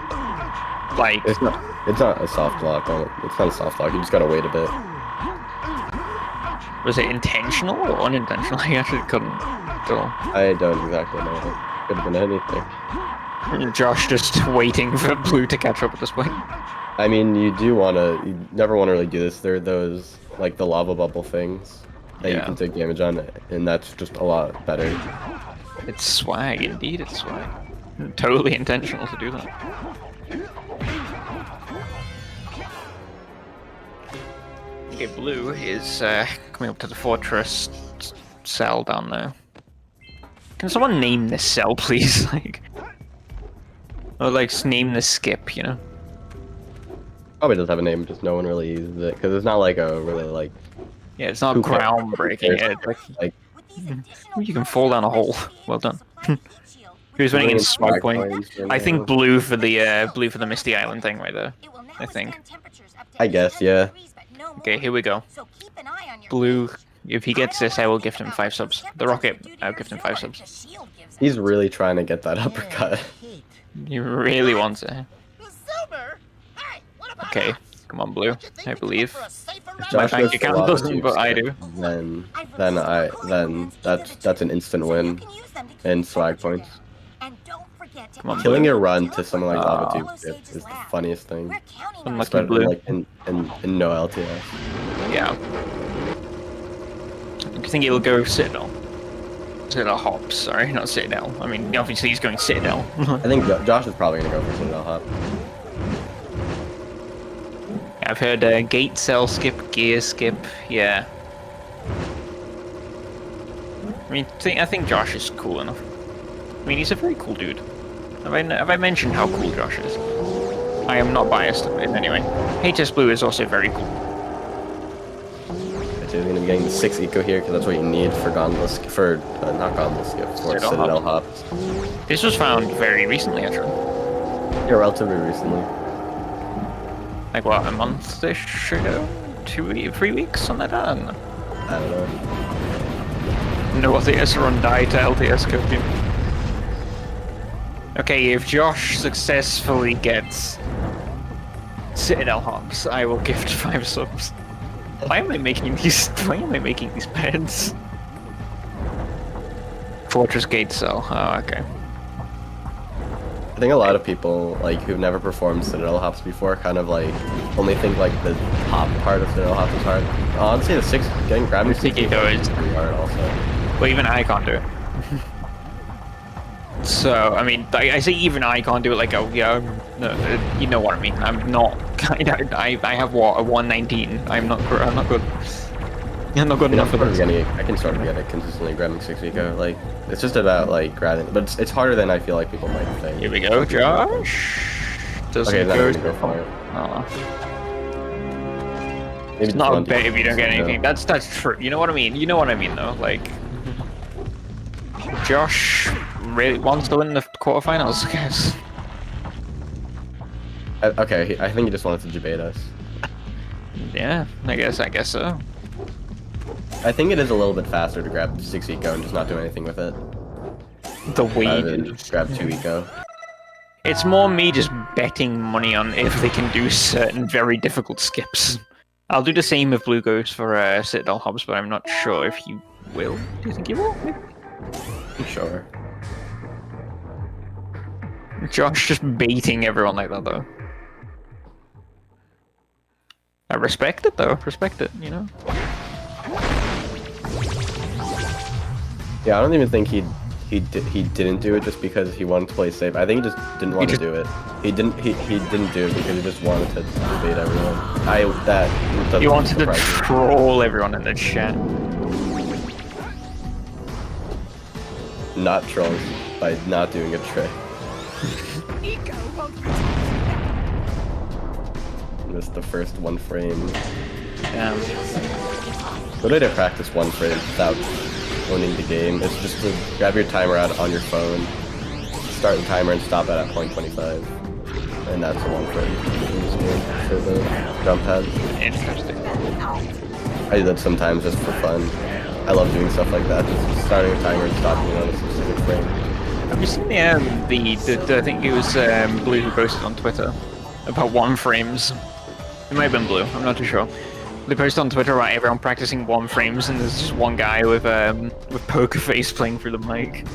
like it's not a soft lock on it. It's not a soft lock. You just gotta wait a bit. was it intentional or unintentional? I actually couldn't tell. I don't exactly know. It could have been anything. Josh just waiting for Blue to catch up at this point. I mean, you never want to really do this. There are those, like, the lava bubble things that you Yeah. can take damage on, and that's just a lot better. It's swag, indeed it's swag. Totally intentional to do that. Okay, Blue is coming up to the fortress cell down there. Can someone name this cell, please? Or like name the skip, you know? Probably does have a name, just no one really uses it, because it's not like a really, like... Yeah, it's not Who cares? groundbreaking. Yeah, it's Like, you can fall down a hole. Well done. Who's winning in swag point? I think Blue for the Misty Island thing right there. I think. I guess, yeah. Okay, here we go. Blue, if he gets this, I will gift him 5 subs. The Rocket, I'll gift him 5 subs. He's really trying to get that uppercut. He really wants it. Okay, come on, Blue. I believe. My Josh bank goes for account lava doesn't, tubes, but I do. Then that's an instant win in swag points. Come on, Killing Blue. your run to someone like lava tube is the funniest thing. Unlucky Especially Blue. like in no LTS. Yeah. I think he'll go Citadel. Citadel Hops, sorry, not Citadel. I mean, obviously he's going Citadel. I think Josh is probably gonna go for Citadel Hop. I've heard gate cell skip, gear skip, yeah. I mean, I think Josh is cool enough. I mean, he's a very cool dude. Have I mentioned how cool Josh is? I am not biased in any way. hsblue is also very cool. So you're gonna be getting the 6 eco here because that's what you need for gondola not gondola skip, for Citadel Hops. This was found very recently, actually. Yeah, relatively recently. Like what, a month-ish ago? 3 weeks, something like that? I don't know. I don't know. No LTS run died to LTS code. Okay, if Josh successfully gets Citadel Hops, I will gift 5 subs. Why am I making these beds? Fortress Gate Cell. Oh, okay. I think a lot of people, like, who've never performed Citadel Hops before kind of, like, only think, like, the top part of Citadel Hops is hard. Honestly, grabbing 6 eco is pretty hard also. Well, even I can't do it. So, I mean, I say even I can't do it like, oh, yeah, no, you know what I mean. I'm not, I have what, a 119. I'm not good. I'm not good enough for this. I can sort of get it consistently grabbing 6 eco. Like, it's just about, like, grabbing, but it's harder than I feel like people might think. Here we go, Josh. Doesn't Okay, then go. I'm gonna go for it. Oh. Maybe It's just not a one bet if you don't get to go. anything. That's true. You know what I mean? You know what I mean though. Like, Josh really wants to win the quarterfinals, I guess. Okay, I think he just wanted to debate us. Yeah, I guess so. I think it is a little bit faster to grab 6 eco and just not do anything with it. The Rather weed. than grab 2 eco. It's more me just betting money on if they can do certain very difficult skips. I'll do the same if Blue goes for Citadel Hobbs, but I'm not sure if he will. Do you think he will? Maybe? Sure. Josh just baiting everyone like that, though. I respect it, though. Respect it, you know? Yeah, I don't even think he didn't do it just because he wanted to play safe. I think he just didn't want to do it. He didn't do it because he just wanted to debate everyone. He wanted to troll everyone in the chat. Not trolls by not doing a trick. Missed the first 1 frame. Damn. Good way to practice 1 frame without owning the game is just to grab your timer out on your phone, start the timer and stop it at 0.25. And that's 1 frame for the jump pad. Interesting. I do that sometimes just for fun. I love doing stuff like that, just starting a timer and stopping it on a specific frame. Have you seen the I think it was Blue who posted on Twitter about 1 frames. It might have been Blue, I'm not too sure. They posted on Twitter about everyone practicing 1 frames, and there's just one guy with poker face playing through the mic.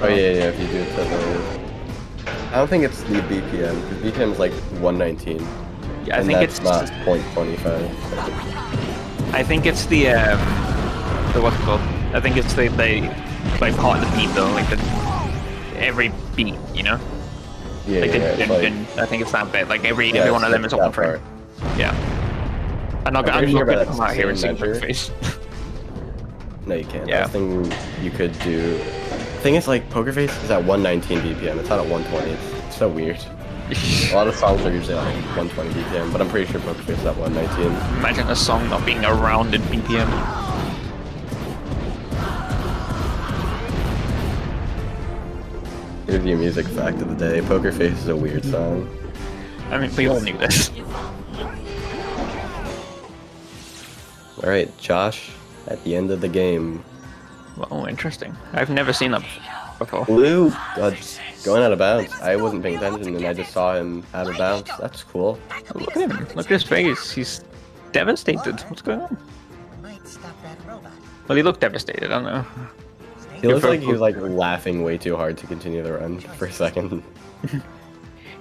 Oh yeah, if you do it to the... I don't think it's the BPM, because BPM is like 119. Yeah, I think that's it's not 0.25. I think it's the what's it called? I think it's the like part of the beat though, like every beat, you know? Yeah, Like, yeah, I think it's that bit. Like every yeah, one of them is a 1 frame. part. Yeah. I'm not pretty sure gonna that's come out here the and see same poker measure. face. No, you can't. Yeah. The thing you could do... The thing is, like, Poker Face is at 119 BPM. It's not at 120. It's so weird. A lot of songs are usually at like 120 BPM, but I'm pretty sure Poker Face is at 119. Imagine a song not being a rounded BPM. Here's your music fact of the day. Poker Face is a weird song. I mean, we all knew this. Alright, Josh, at the end of the game. Oh, interesting. I've never seen that before. Blue going out of bounds. I wasn't paying attention and I just saw him out of bounds. That's cool. Look at him. Look at his face. He's devastated. What's going on? Might stop that robot. Well, he looked devastated. I don't know. He looks like he was like laughing way too hard to continue the run for a second.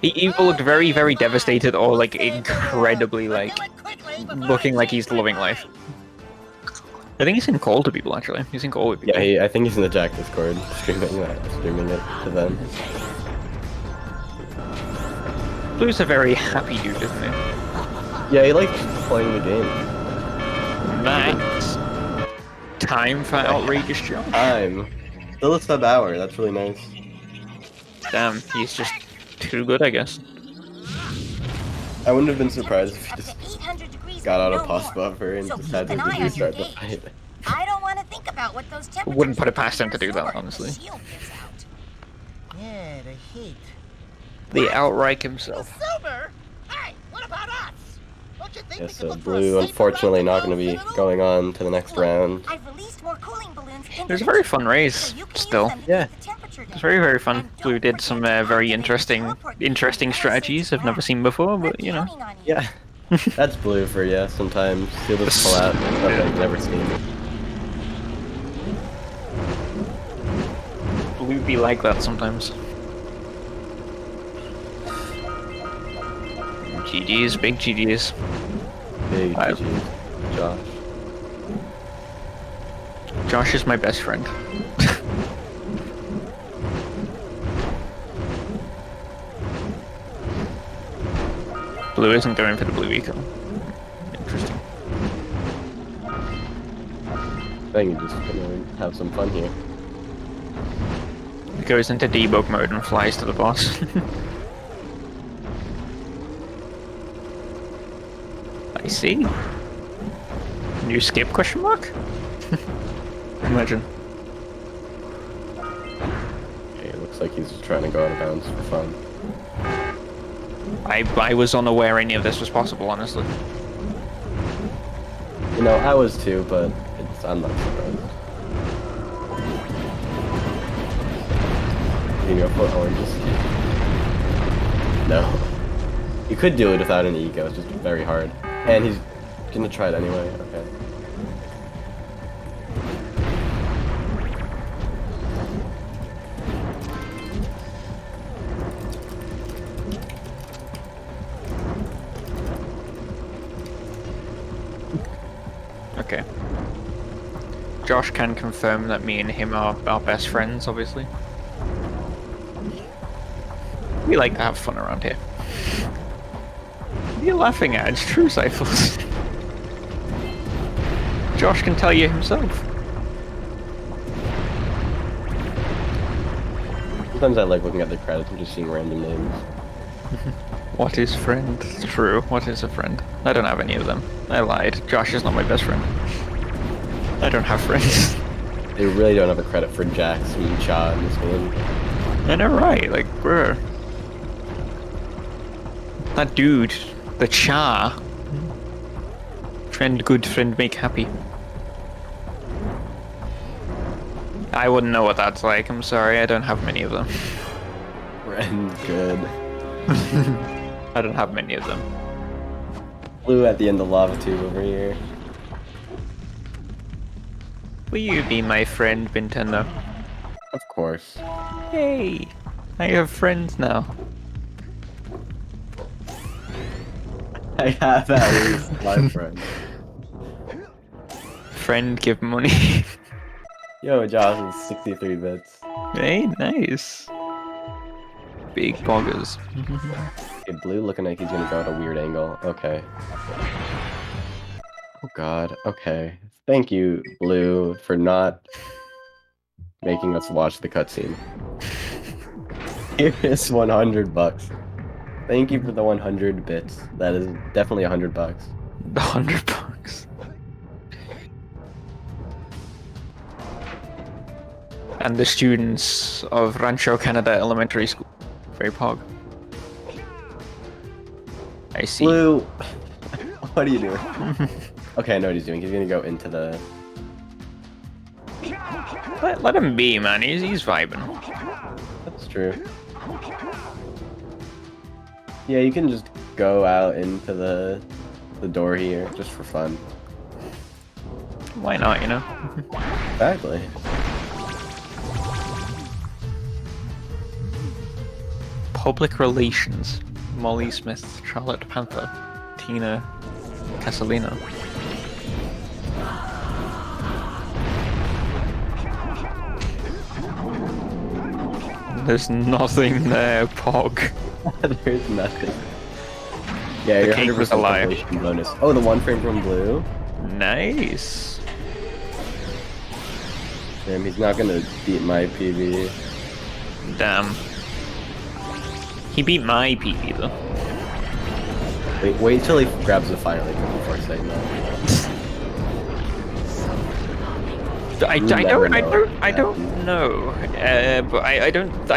He either looked very, very devastated or like incredibly like looking like he's loving life. I think he's in call to people actually. He's in call with people. Yeah, I think he's in the Jak Discord streaming it to them. Blue's a very happy dude, isn't he? Yeah, he likes playing the game. Max. Time for outrageous Josh. Still a sub hour. That's really nice. Damn, he's just too good, I guess. I wouldn't have been surprised if he just 800 degrees got out no of pause more. buffer and So decided keep to an eye on restart your the gauge. fight. I don't want to think about what those temperatures Wouldn't put it will do past to him to your do that, sword when honestly. the shield gives out. Yeah, the heat. The outright himself. Silver? Hey, what about us? Don't you think Yeah, we so could look for a Blue safer unfortunately route not to going to be Citadel? going on to the next round. I've released more cooling balloons It was a very fun race, so you can use still. them to Yeah. keep the temperature down. It's very, very fun. And don't Blue did forget some to very activate interesting teleport strategies safety I've never back. seen before, I'm but you know. counting on you. Yeah, that's Blue for you. Sometimes he'll just pull out stuff that you've never seen. Blue be like that sometimes. GG's, big GG's. Big I- GG, Josh. Josh is my best friend. Blue isn't going for the blue eco. Interesting. I think you're just gonna have some fun here. He goes into debug mode and flies to the boss. I see. New skip question mark? Imagine. Okay, it looks like he's just trying to go out of bounds for fun. I was unaware any of this was possible, honestly. You know, I was too, but I'm not surprised. You go for oranges. No. You could do it without an ego, it's just very hard. And he's gonna try it anyway, okay. Okay. Josh can confirm that me and him are best friends, obviously. We like to have fun around here. What are you laughing at? It's true, Cyphers. Josh can tell you himself. Sometimes I like looking at the credits and just seeing random names. What is friend? True. What is a friend? I don't have any of them. I lied. Josh is not my best friend. I don't have friends. They really don't have a credit for Jax and Cha in this game. I know, right? Like, bruh. That dude, the Cha. Friend good, friend make happy. I wouldn't know what that's like. I'm sorry, I don't have many of them. Friend good. I don't have many of them. Blue at the end of lava tube over here. Will you be my friend, Nintendo? Of course. Hey, I have friends now. I have at least one friend. Friend, give money. Yo, Josh is 63 bits. Hey, nice. Big boggers. Okay, Blue looking like he's gonna go at a weird angle. Okay. Oh god, okay. Thank you, Blue, for not making us watch the cutscene. Here is $100. Thank you for the 100 bits. That is definitely $100. $100. And the students of Rancho Canada Elementary School. Very pog. I see. Blue, what are you doing? Okay, I know what he's doing. He's gonna go into the... Let him be, man. He's vibing. That's true. Yeah, you can just go out into the door here, just for fun. Why not, you know? Exactly. Public relations. Molly Smith, Charlotte Panther, Tina Casalino. There's nothing there, Pog. There's nothing. Yeah, The you're cake 100% was a lie. completion bonus. Oh, the one frame from Blue? Nice. Damn, he's not gonna beat my PB. Damn. He beat my PB though. Wait till he grabs the fire like before saying that. I don't know. But I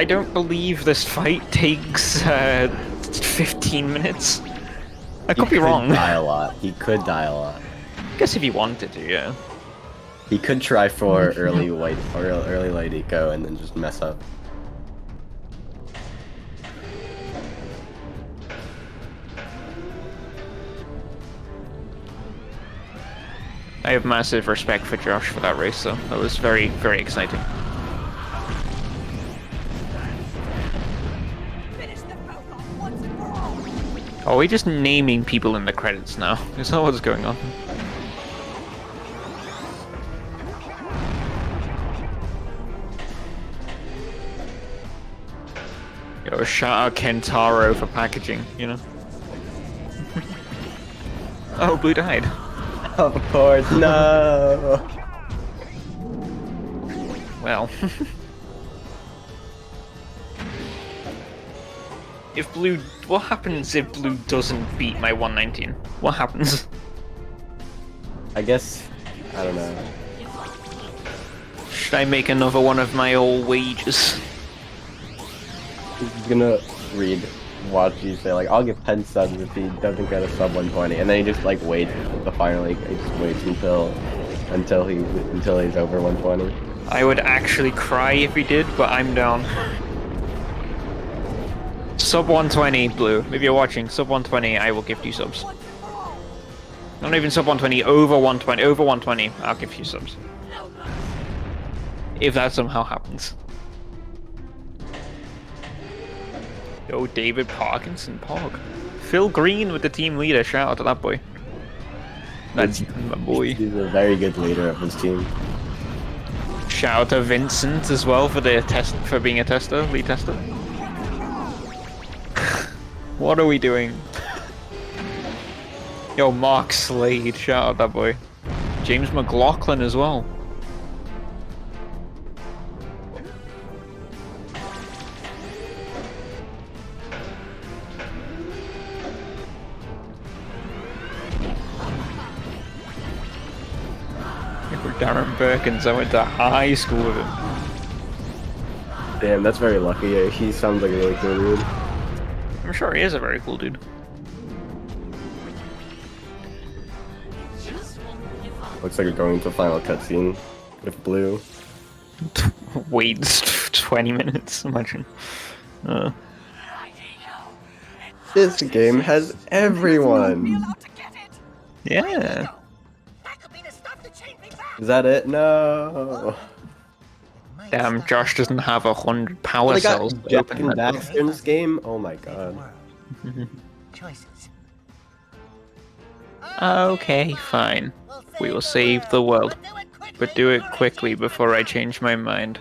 don't believe this fight takes 15 minutes. I could be wrong. Die a lot. He could die a lot. I guess if he wanted to, yeah. He could try for early white or early light eco and then just mess up. I have massive respect for Josh for that race, though. That was very, very exciting. Are we just naming people in the credits now? Is that what's going on? Yo, shout out Kentaro for packaging, you know? Oh, Blue died. Of course, no! Well. If blue, what happens if blue doesn't beat my 119? What happens? I guess, I don't know. Should I make another one of my old wages? He's gonna watch you say like, I'll give 10 subs if he doesn't get a sub 120, and then he just like waits the final league. He just waits until he's over 120. I would actually cry if he did, but I'm down. Sub 120, blue. If you're watching, sub 120, I will gift you subs. Not even sub 120, over 120. Over 120, I'll give you subs. If that somehow happens. Yo, David Parkinson, Pog. Phil Green with the team leader. Shout out to that boy. That's my boy. He's a very good leader of his team. Shout out to Vincent as well for the for being a tester, lead tester. What are we doing? Yo, Mark Slade, shout out that boy. James McLaughlin as well. Darren Perkins, I went to high school with him. Damn, that's very lucky. Yeah, he sounds like a really cool dude. I'm sure he is a very cool dude. Looks like we're going to a final cutscene with blue. Wait 20 minutes, imagine. This game has everyone. Yeah. Is that it? No. Damn, Josh doesn't have 100 power They got cells. Jak and Daxter in this game? Oh my god. Choices. Okay, fine. We will save the world. But do it quickly before I change my mind.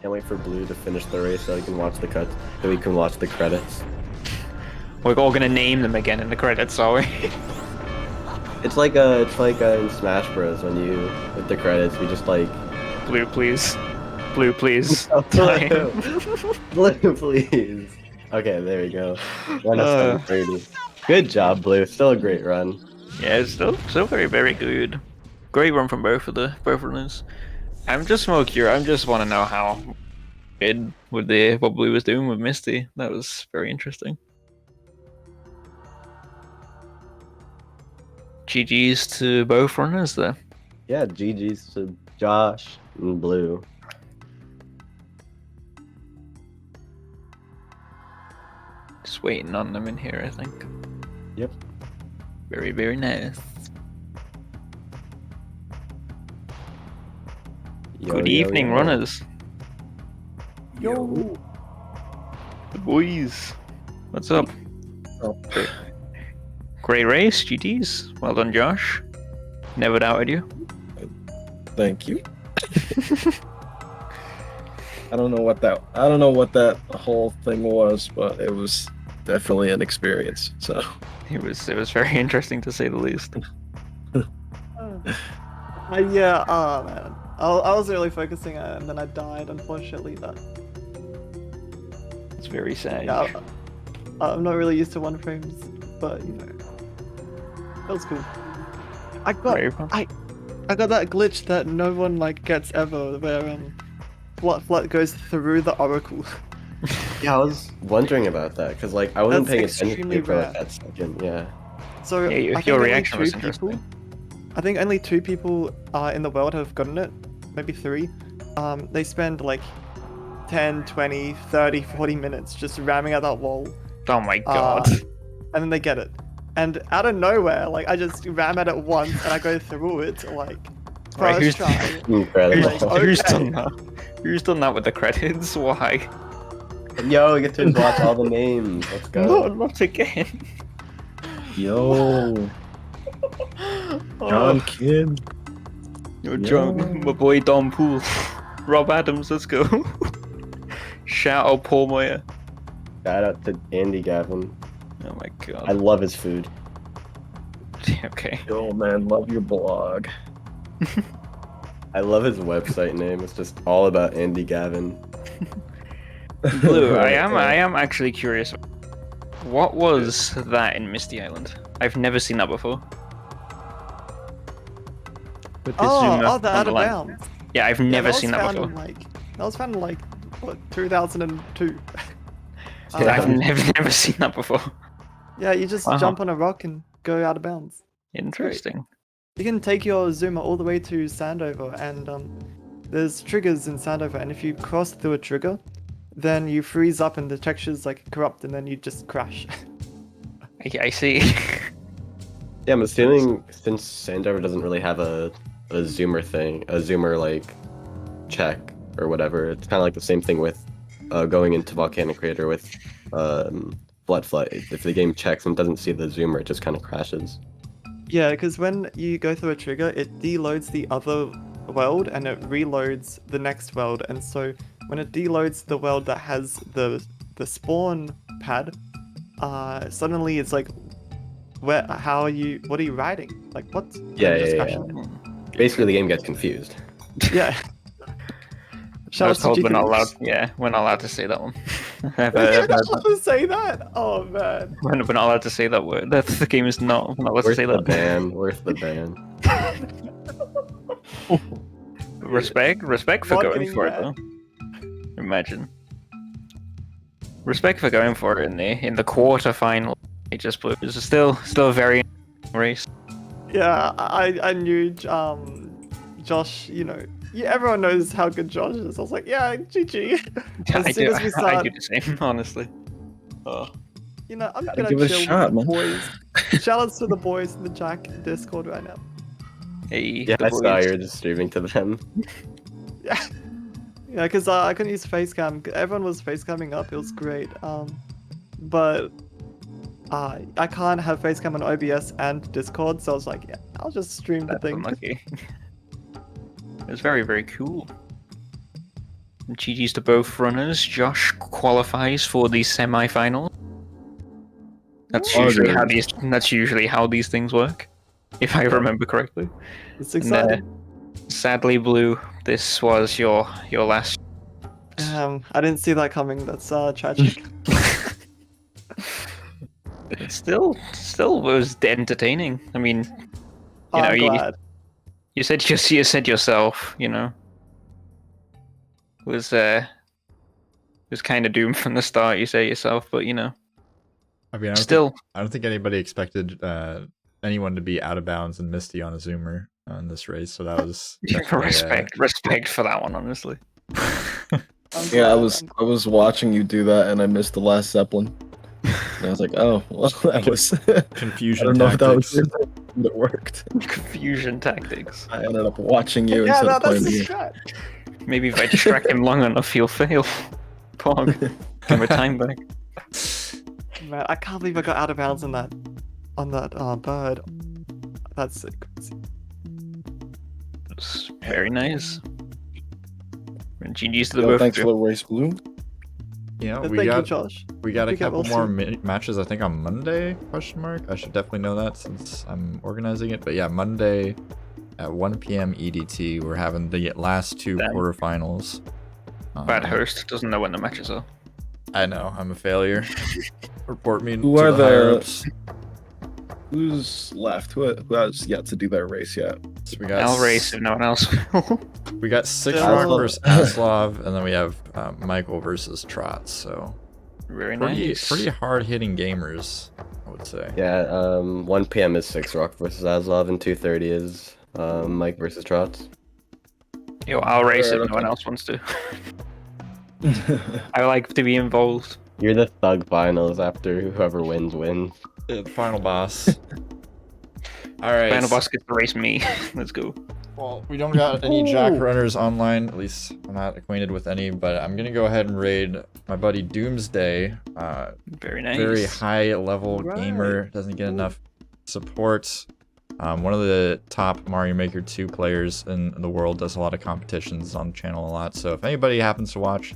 Can't wait for blue to finish the race so we can watch the cuts. So we can watch the credits. We're all gonna name them again in the credits, are we? It's like in Smash Bros. When you with the credits we just like Blue, please. Blue, please. Blue, please. Okay, there we go. 1:30. Good job, Blue. Still a great run. Yeah, it's still very, very good. Great run from both runners. I'm just more curious. I just want to know how good with what Blue was doing with Misty. That was very interesting. GG's to both runners there. Yeah, GG's to Josh and Blue. Just waiting on them in here, I think. Yep. Very, very nice. Good evening, runners. Yo. The boys. What's up? Oh. Great race, GG's. Well done, Josh. Never doubted you. Thank you. I don't know what that whole thing was, but it was definitely an experience. So it was very interesting to say the least. Yeah, oh man. I was really focusing on it and then I died, unfortunately. It's very sad. Yeah, I'm not really used to one frames, but you know. That was cool. I got that glitch that no one like gets ever, where Flut goes through the oracle. Yeah, I was wondering about that because like I wasn't paying attention to it for like rare. that second. Yeah. So yeah, I your think reaction was interesting. I think only 2 people in the world have gotten it, maybe 3. They spend like 10, 20, 30, 40 minutes just ramming at that wall. Oh my god. And then they get it. And out of nowhere, like I just ram at it once and I go through it like first try. Incredible. Like, Who's okay. done that? Who's done that with the credits? Why? Yo, we get to watch all the names. Let's go. No, not again. yo, John Kim. Yo, John, my boy Don Poole. Rob Adams, let's go. Shout out Paul Moyer. Shout out to Andy Gavin. Oh my god. I love his food. Okay. Yo, man, love your blog. I love his website name. It's just all about Andy Gavin. Blue, I am actually curious. What was that in Misty Island? I've never seen that before. With this zoom Oh, up the on out the of line. bounds. Yeah, I've never seen that found before. in, that was found in what 2002. I've never seen that before. Yeah, you just jump on a rock and go out of bounds. Interesting. You can take your zoomer all the way to Sandover, and there's triggers in Sandover, and if you cross through a trigger, then you freeze up and the textures like corrupt, and then you just crash. I see. Yeah, I'm assuming since Sandover doesn't really have a zoomer thing, a zoomer like check or whatever, it's kind of like the same thing with going into Volcanic Crater with Blood Flight. If the game checks and doesn't see the zoomer, it just kind of crashes. Yeah, because when you go through a trigger, it deloads the other world and it reloads the next world. And so when it deloads the world that has the spawn pad, suddenly it's like, what are you riding? Like what? Yeah. Basically, the game gets confused. Yeah. I was told we're not allowed. Yeah, we're not allowed to say that one. You're not allowed to say that. Oh man. We're not allowed to say that word. The game is not allowed to say that. Worth the ban. Respect for going for it though. Imagine. Respect for going for it in the quarterfinal. It just blew. It's still a very race. Yeah, I knew Josh. You know, everyone knows how good Josh is. I was like, yeah, GG. I do the same, honestly. Oh. You know, I'm gonna give it a chill shot, with the man. boys. Shoutouts to the boys in the Jak Discord right now. Hey, Yeah, I saw you were just streaming to them. Yeah, because I couldn't use facecam. Everyone was facecamming up. It was great. But I can't have facecam on OBS and Discord, so I was like, yeah, I'll just stream the thing. Unlucky. It's very, very cool. And GG's to both runners. Josh qualifies for the semi-final. That's usually how these things work, if I remember correctly. It's exciting. Sadly, Blue, this was your last. I didn't see that coming. That's tragic. It still was entertaining. I mean, I'm glad. You said yourself, you know, was kind of doomed from the start. You say yourself, but you know, I mean, I don't think anybody expected anyone to be out of bounds and Misty on a zoomer in this race, so that was respect for that one, honestly. Yeah, I was watching you do that, and I missed the last Zeppelin. And I was like, oh, well, that was confusion. I don't know tactics. if that was but it worked. Confusion tactics. I ended up watching you instead of playing the game. Maybe if I distract him long enough, he'll fail. Pog. Give him a time back. Man, I can't believe I got out of bounds on that bird. That's sick. That's very nice. And GG's to the Yo, both. thanks for the race, Blue. Yeah, Thank you, Josh. We got a couple well more matches, I think, on Monday, question mark. I should definitely know that since I'm organizing it. But yeah, Monday at 1 p.m. EDT, we're having the last two quarterfinals. Bad host doesn't know when the matches are. I know, I'm a failure. Report me Who to are the higher-ups. Who's left? Who has yet to do their race yet? So we got I'll race if no one else will. We got Sixrock versus Aslov, and then we have Michael versus Trots. So very nice. Pretty hard-hitting gamers, I would say. Yeah, 1 p.m. is Sixrock versus Aslov, and 2:30 is Mike versus Trots. Yo, I'll race if no one else wants to. I like to be involved. You're the thug finals after whoever wins. The final boss. All right. Final boss gets to race me. Let's go. Well, we don't got any Jak runners online. At least I'm not acquainted with any. But I'm gonna go ahead and raid my buddy Doomsday. Very nice. Very high level gamer. Doesn't get enough support. One of the top Mario Maker 2 players in the world. Does a lot of competitions on the channel a lot. So if anybody happens to watch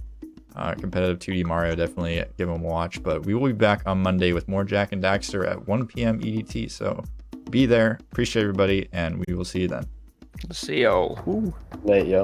competitive 2D Mario, definitely give him a watch. But we will be back on Monday with more Jak and Daxter at 1 p.m. EDT. So be there. Appreciate everybody, and we will see you then. See you. Night, yo.